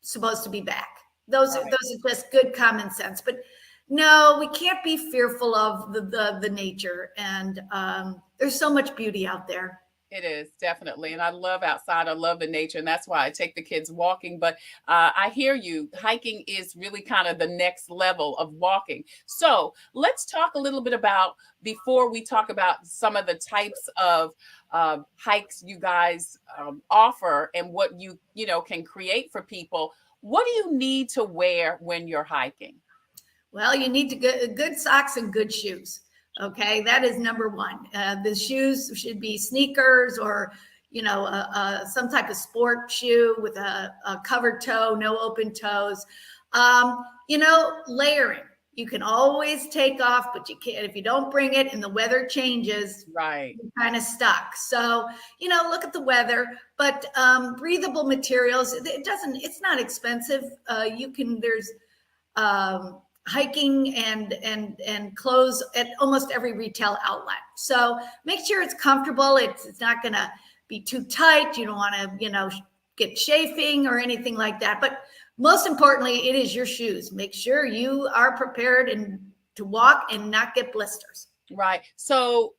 Speaker 9: supposed to be back. Those are just good common sense. But no, we can't be fearful of the nature. And there's so much beauty out there.
Speaker 1: It is, definitely. And I love outside. I love the nature. And that's why I take the kids walking. But I hear you. Hiking is really kind of the next level of walking. So let's talk a little bit about, before we talk about some of the types of hikes you guys offer and what you can create for people. What do you need to wear when you're hiking?
Speaker 9: Well, you need to get good socks and good shoes. Okay, that is number one. The shoes should be sneakers or, some type of sport shoe with a covered toe, no open toes. Layering. You can always take off, but you can't, if you don't bring it and the weather changes,
Speaker 1: right,
Speaker 9: you're kind of stuck. So, look at the weather, but breathable materials, it's not expensive. There's hiking and clothes at almost every retail outlet. So make sure it's comfortable. It's not going to be too tight. You don't want to, get chafing or anything like that. But most importantly, it is your shoes. Make sure you are prepared and to walk and not get blisters.
Speaker 1: Right. So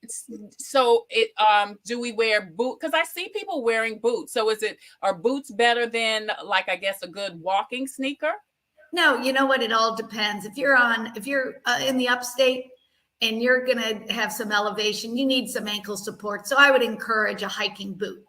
Speaker 1: do we wear boots? Because I see people wearing boots. So are boots better than, like, I guess, a good walking sneaker?
Speaker 9: No, you know what? It all depends. If you're in the upstate and you're going to have some elevation, you need some ankle support. So I would encourage a hiking boot.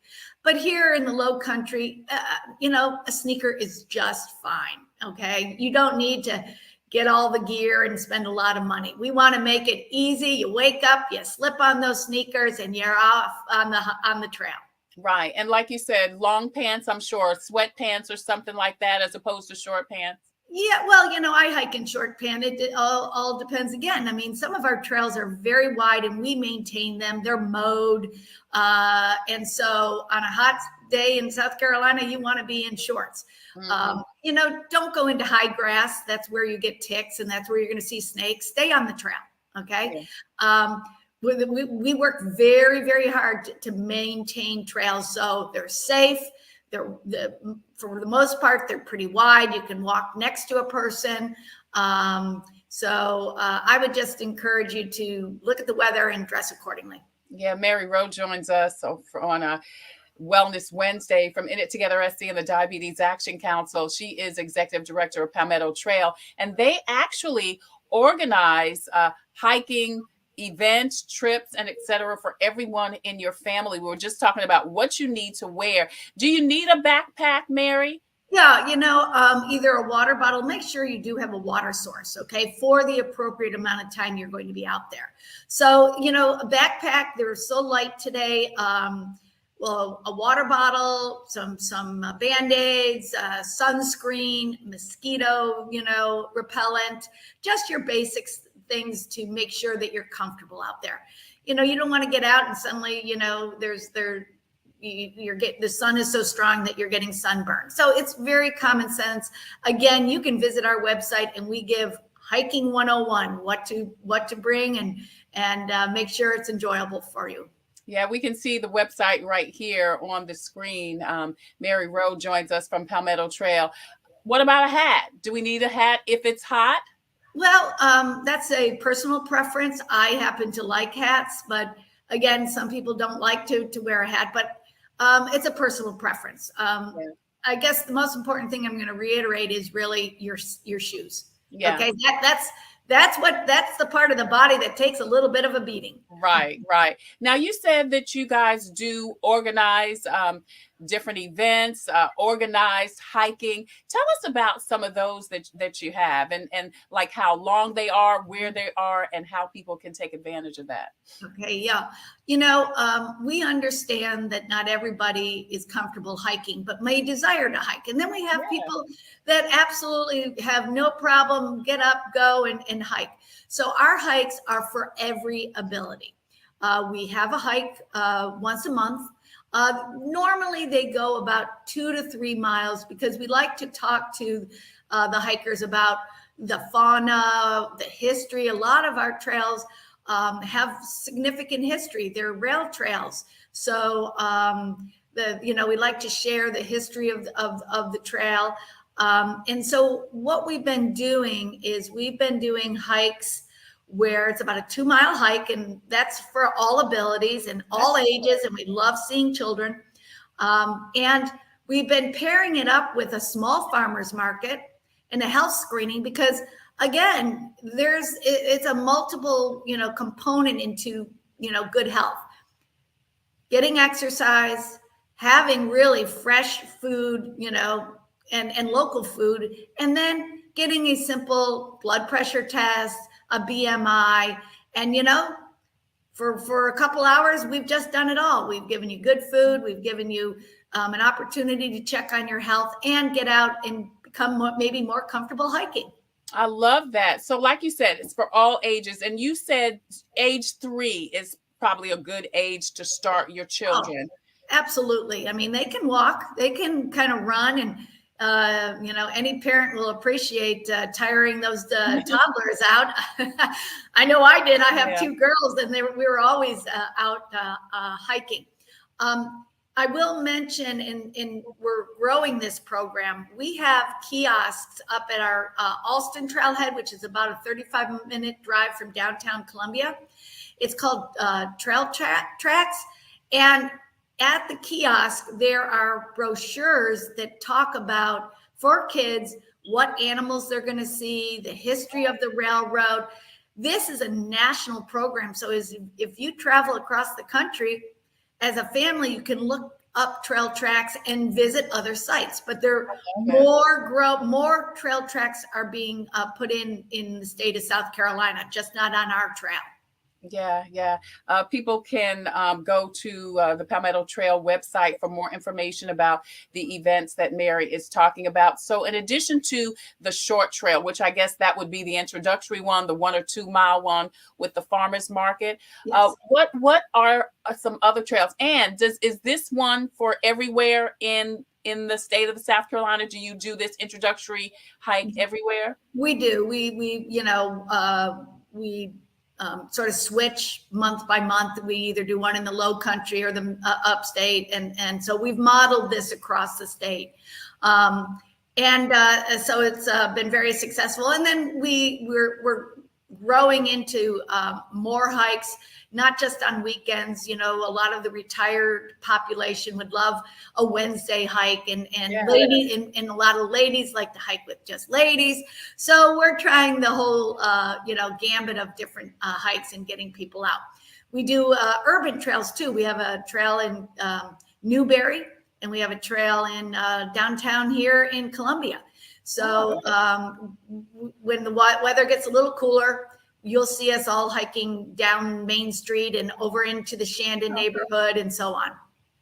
Speaker 9: But here in the low country, a sneaker is just fine. Okay. You don't need to get all the gear and spend a lot of money. We want to make it easy. You wake up, you slip on those sneakers, and you're off on the trail.
Speaker 1: Right. And like you said, long pants, I'm sure, sweatpants or something like that, as opposed to short pants.
Speaker 9: Yeah, well, I hike in short pants. It all depends. Again, I mean, some of our trails are very wide and we maintain them. They're mowed. And so on a hot day in South Carolina, you want to be in shorts. Mm-hmm. Don't go into high grass. That's where you get ticks and that's where you're going to see snakes. Stay on the trail. Okay. We work very, very hard to maintain trails so they're safe. For the most part, they're pretty wide. You can walk next to a person. So I would just encourage you to look at the weather and dress accordingly.
Speaker 1: Yeah, Mary Rowe joins us on a Wellness Wednesday from In It Together SC and the Diabetes Action Council. She is Executive Director of Palmetto Trail, and they actually organize hiking events, trips, and etc. for everyone in your family. We were just talking about what you need to wear. Do you need a backpack, Mary?
Speaker 9: Yeah, either a water bottle, make sure you do have a water source, okay, for the appropriate amount of time you're going to be out there. So, a backpack, they're so light today. Well, a water bottle, some Band-Aids, sunscreen, mosquito, repellent, just your basics things to make sure that you're comfortable out there. You don't want to get out and suddenly, the sun is so strong that you're getting sunburned. So it's very common sense. Again, you can visit our website and we give hiking 101, what to bring and make sure it's enjoyable for you.
Speaker 1: Yeah, we can see the website right here on the screen. Mary Rowe joins us from Palmetto Trail. What about a hat? Do we need a hat if it's hot?
Speaker 9: Well, that's a personal preference. I happen to like hats, but again, some people don't like to wear a hat, but it's a personal preference. Yeah. I guess the most important thing I'm going to reiterate is really your shoes.
Speaker 1: Yeah.
Speaker 9: Okay. That's the part of the body that takes a little bit of a beating.
Speaker 1: Right. Now, you said that you guys do organize different events, organized hiking. Tell us about some of those that you have and like how long they are, where they are, and how people can take advantage of that.
Speaker 9: Okay. Yeah. We understand that not everybody is comfortable hiking, but may desire to hike. And then we have people that absolutely have no problem, get up, go and hike. So our hikes are for every ability. We have a hike once a month. Normally they go about 2 to 3 miles because we like to talk to the hikers about the fauna, the history. A lot of our trails have significant history. They're rail trails. So, we like to share the history of the trail. And so what we've been doing is we've been doing hikes where it's about a 2-mile hike, and that's for all abilities and all ages. And we love seeing children. And we've been pairing it up with a small farmer's market and a health screening because again, it's a multiple, component into, good health, getting exercise, having really fresh food, and local food, and then getting a simple blood pressure test, a BMI, and for a couple hours, we've just done it all. We've given you good food. We've given you an opportunity to check on your health and get out and become maybe more comfortable hiking.
Speaker 1: I love that. So like you said, it's for all ages. And you said age 3 is probably a good age to start your children.
Speaker 9: Oh, absolutely. I mean, they can walk, they can kind of run, and any parent will appreciate tiring those toddlers out. I know I did. I have 2 girls, and we were always out hiking. I will mention, in we're growing this program. We have kiosks up at our Alston Trailhead, which is about a 35-minute drive from downtown Columbia. It's called Trail Tracks, and at the kiosk, there are brochures that talk about, for kids, what animals they're going to see, the history of the railroad. This is a national program. So if you travel across the country, as a family, you can look up trail tracks and visit other sites. But more trail tracks are being put in the state of South Carolina, just not on our trail.
Speaker 1: Yeah. People can go to the Palmetto Trail website for more information about the events that Mary is talking about. So in addition to the short trail, which I guess that would be the introductory one, the 1 or 2 mile one with the farmers market,
Speaker 9: yes.
Speaker 1: What are some other trails? And is this one for everywhere in the state of South Carolina? Do you do this introductory hike everywhere?
Speaker 9: We do. We sort of switch month by month. We either do one in the Low Country or the upstate, and so we've modeled this across the state, so it's been very successful. And then we're growing into more hikes, not just on weekends. A lot of the retired population would love a Wednesday hike, and ladies, and a lot of ladies like to hike with just ladies. So we're trying the whole, gambit of different hikes and getting people out. We do urban trails too. We have a trail in Newberry and we have a trail in downtown here in Columbia. So when the weather gets a little cooler, you'll see us all hiking down Main Street and over into the Shandon neighborhood and so on.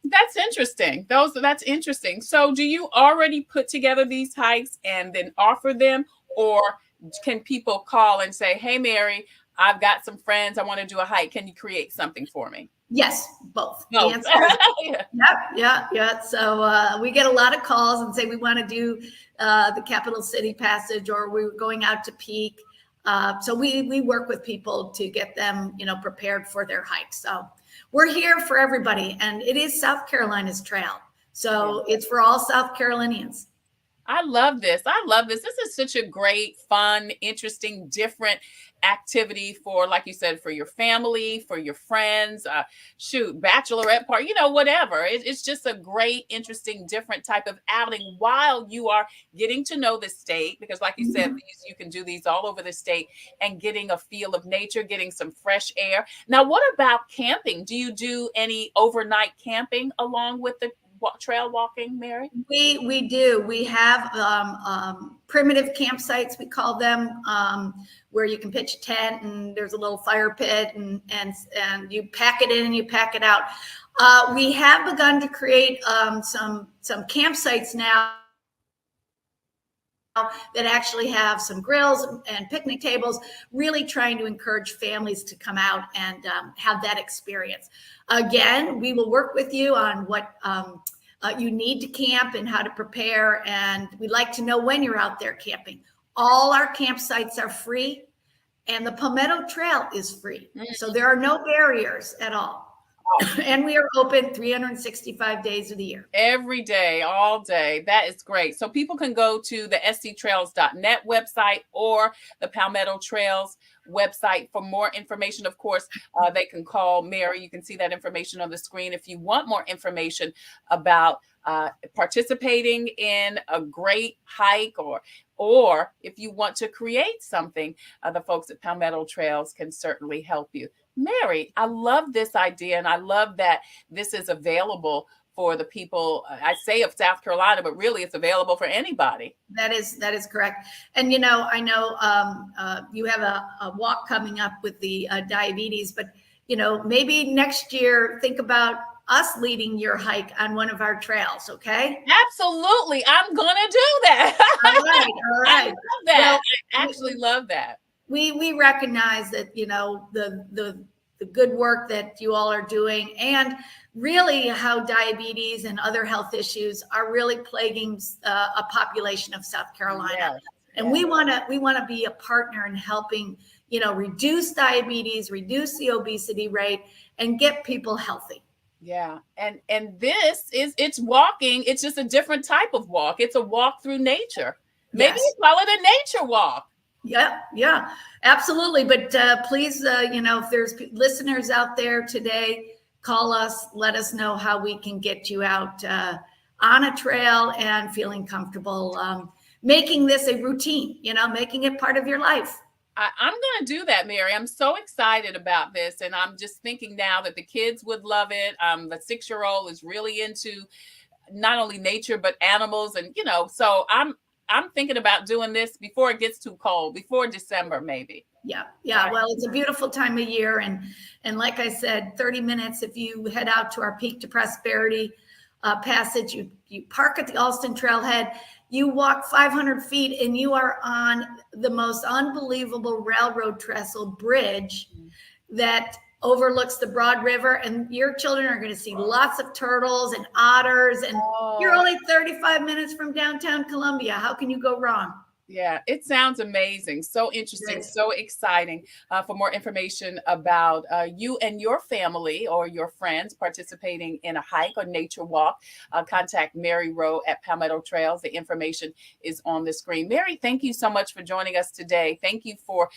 Speaker 1: That's interesting. That's interesting. So do you already put together these hikes and then offer them, or can people call and say, hey, Mary, I've got some friends, I want to do a hike. Can you create something for me?
Speaker 9: Yes, both.
Speaker 1: Both.
Speaker 9: The answer is, yeah. So we get a lot of calls and say we want to do the Capital City Passage, or we're going out to Peak. So we work with people to get them, prepared for their hike. So we're here for everybody, and it is South Carolina's trail. So it's for all South Carolinians.
Speaker 1: I love this. This is such a great, fun, interesting, different activity for, like you said, for your family, for your friends, bachelorette party, whatever. It's just a great, interesting, different type of outing while you are getting to know the state, because like you said, you can do these all over the state, and getting a feel of nature, getting some fresh air. Now, what about camping? Do you do any overnight camping along with the trail walking, Mary?
Speaker 9: We do. We have primitive campsites, we call them, where you can pitch a tent and there's a little fire pit, and you pack it in and you pack it out. We have begun to create some campsites now that actually have some grills and picnic tables, really trying to encourage families to come out and have that experience. Again, we will work with you on what you need to camp and how to prepare, and we'd like to know when you're out there camping. All our campsites are free, and the Palmetto Trail is free. So there are no barriers at all. And we are open 365 days of the year.
Speaker 1: Every day, all day. That is great. So people can go to the sctrails.net website or the Palmetto Trails website for more information. Of course, they can call Mary. You can see that information on the screen. If you want more information about participating in a great hike, or if you want to create something, the folks at Palmetto Trails can certainly help you. Mary, I love this idea, and I love that this is available for the people, I say of South Carolina, but really it's available for anybody.
Speaker 9: That is correct. And, I know you have a walk coming up with the diabetes, but, maybe next year, think about us leading your hike on one of our trails. Okay.
Speaker 1: Absolutely. I'm going to do that.
Speaker 9: All right.
Speaker 1: I love that. Well, I actually love that.
Speaker 9: We recognize that, the good work that you all are doing, and really how diabetes and other health issues are really plaguing a population of South Carolina. Yes. And we want to be a partner in helping, reduce diabetes, reduce the obesity rate, and get people healthy.
Speaker 1: Yeah. And it's walking. It's just a different type of walk. It's a walk through nature. Maybe you call it a nature walk.
Speaker 9: Yeah, absolutely. But please, if there's listeners out there today, call us, let us know how we can get you out on a trail and feeling comfortable, making this a routine, making it part of your life.
Speaker 1: I'm going to do that, Mary. I'm so excited about this. And I'm just thinking now that the kids would love it. The 6-year-old is really into not only nature, but animals. And, so I'm thinking about doing this before it gets too cold, before December, maybe.
Speaker 9: Yeah. Well, it's a beautiful time of year. And like I said, 30 minutes, if you head out to our Peak to Prosperity passage, you park at the Alston Trailhead, you walk 500 feet and you are on the most unbelievable railroad trestle bridge that overlooks the Broad River, and your children are going to see lots of turtles and otters, and you're only 35 minutes from downtown Columbia. How can you go wrong?
Speaker 1: Yeah, it sounds amazing. So interesting, so exciting. For more information about you and your family or your friends participating in a hike or nature walk, contact Mary Rowe at Palmetto Trails. The information is on the screen. Mary, thank you so much for joining us today. Thank you for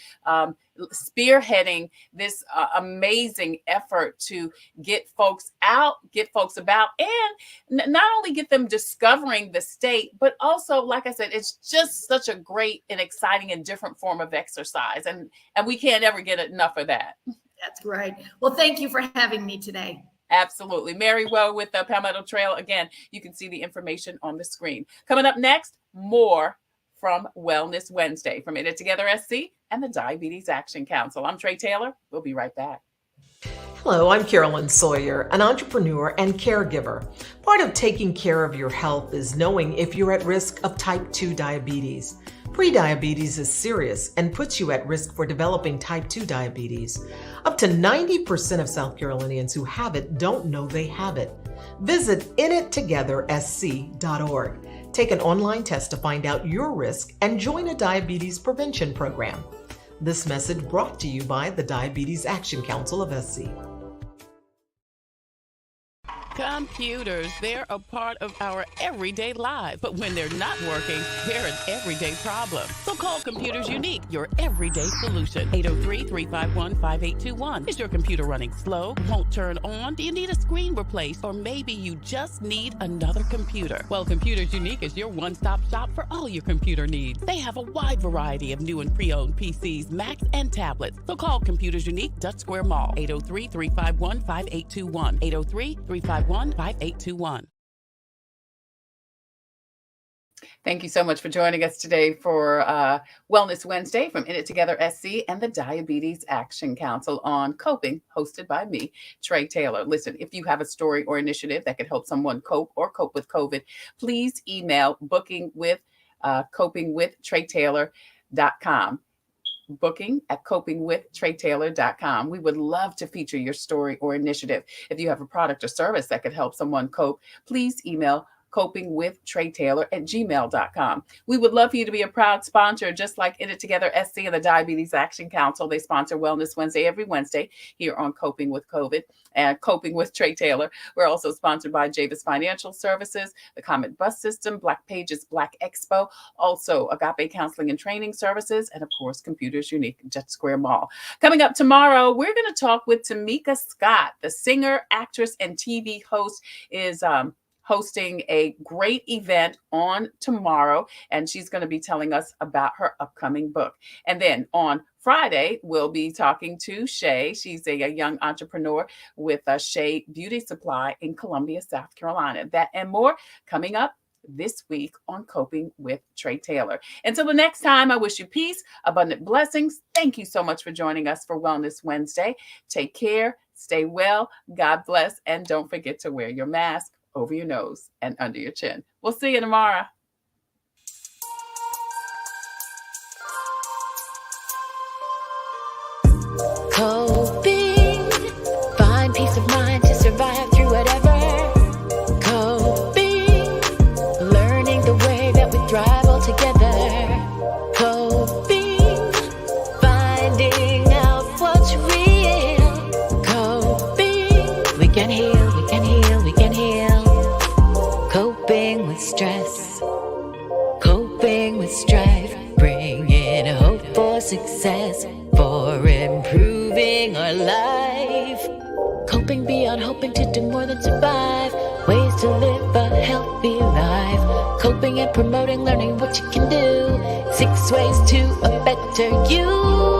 Speaker 1: spearheading this amazing effort to get folks out, get folks about, and not only get them discovering the state, but also, like I said, it's just such a great and exciting and different form of exercise. And we can't ever get enough of that.
Speaker 9: That's right. Well, thank you for having me today.
Speaker 1: Absolutely. Mary Rowe with the Palmetto Trail. Again, you can see the information on the screen. Coming up next, more from Wellness Wednesday from In It Together SC and the Diabetes Action Council. I'm Tre Tailor. We'll be right back.
Speaker 5: Hello, I'm Carolyn Sawyer, an entrepreneur and caregiver. Part of taking care of your health is knowing if you're at risk of type 2 diabetes. Prediabetes is serious and puts you at risk for developing type 2 diabetes. Up to 90% of South Carolinians who have it don't know they have it. Visit inittogethersc.org. Take an online test to find out your risk and join a diabetes prevention program. This message brought to you by the Diabetes Action Council of SC.
Speaker 6: Computers, they're a part of our everyday lives. But when they're not working, they're an everyday problem. So call Computers Unique, your everyday solution. 803-351-5821. Is your computer running slow? Won't turn on? Do you need a screen replaced? Or maybe you just need another computer? Well, Computers Unique is your one-stop shop for all your computer needs. They have a wide variety of new and pre-owned PCs, Macs, and tablets. So call Computers Unique, Dutch Square Mall. 803-351-5821. 803-351-5821.
Speaker 1: Thank you so much for joining us today for Wellness Wednesday from In It Together SC and the Diabetes Action Council on Coping, hosted by me, Tre Tailor. Listen, if you have a story or initiative that could help someone cope with COVID, please email booking@copingwithtretailer.com. booking@copingwithtretailer.com. We would love to feature your story or initiative. If you have a product or service that could help someone cope, please email copingwithtretailer@gmail.com. We would love for you to be a proud sponsor, just like In It Together SC and the Diabetes Action Council. They sponsor Wellness Wednesday every Wednesday here on Coping with COVID and Coping with Tre Tailor. We're also sponsored by Javis Financial Services, the Comet Bus System, Black Pages Black Expo, also Agape Counseling and Training Services, and of course, Computers Unique, Dutch Square Mall. Coming up tomorrow, we're going to talk with Tamika Scott, the singer, actress, and TV host, is hosting a great event on tomorrow, and she's going to be telling us about her upcoming book. And then on Friday, we'll be talking to Shay. She's a young entrepreneur with Shay Beauty Supply in Columbia, South Carolina. That and more coming up this week on Coping with Tre Tailor. Until the next time, I wish you peace, abundant blessings. Thank you so much for joining us for Wellness Wednesday. Take care, stay well, God bless, and don't forget to wear your mask over your nose and under your chin. We'll see you tomorrow.
Speaker 10: Coping, find peace of mind to survive through whatever. Coping, learning the way that we thrive all together. Coping, finding out what's real. Coping, we can heal, we can heal, we can heal. Coping with stress, coping with strife, bringing hope for success, for improving our life. Coping beyond hoping to do more than survive, ways to live a healthy life. Coping and promoting, learning what you can do, 6 ways to a better you.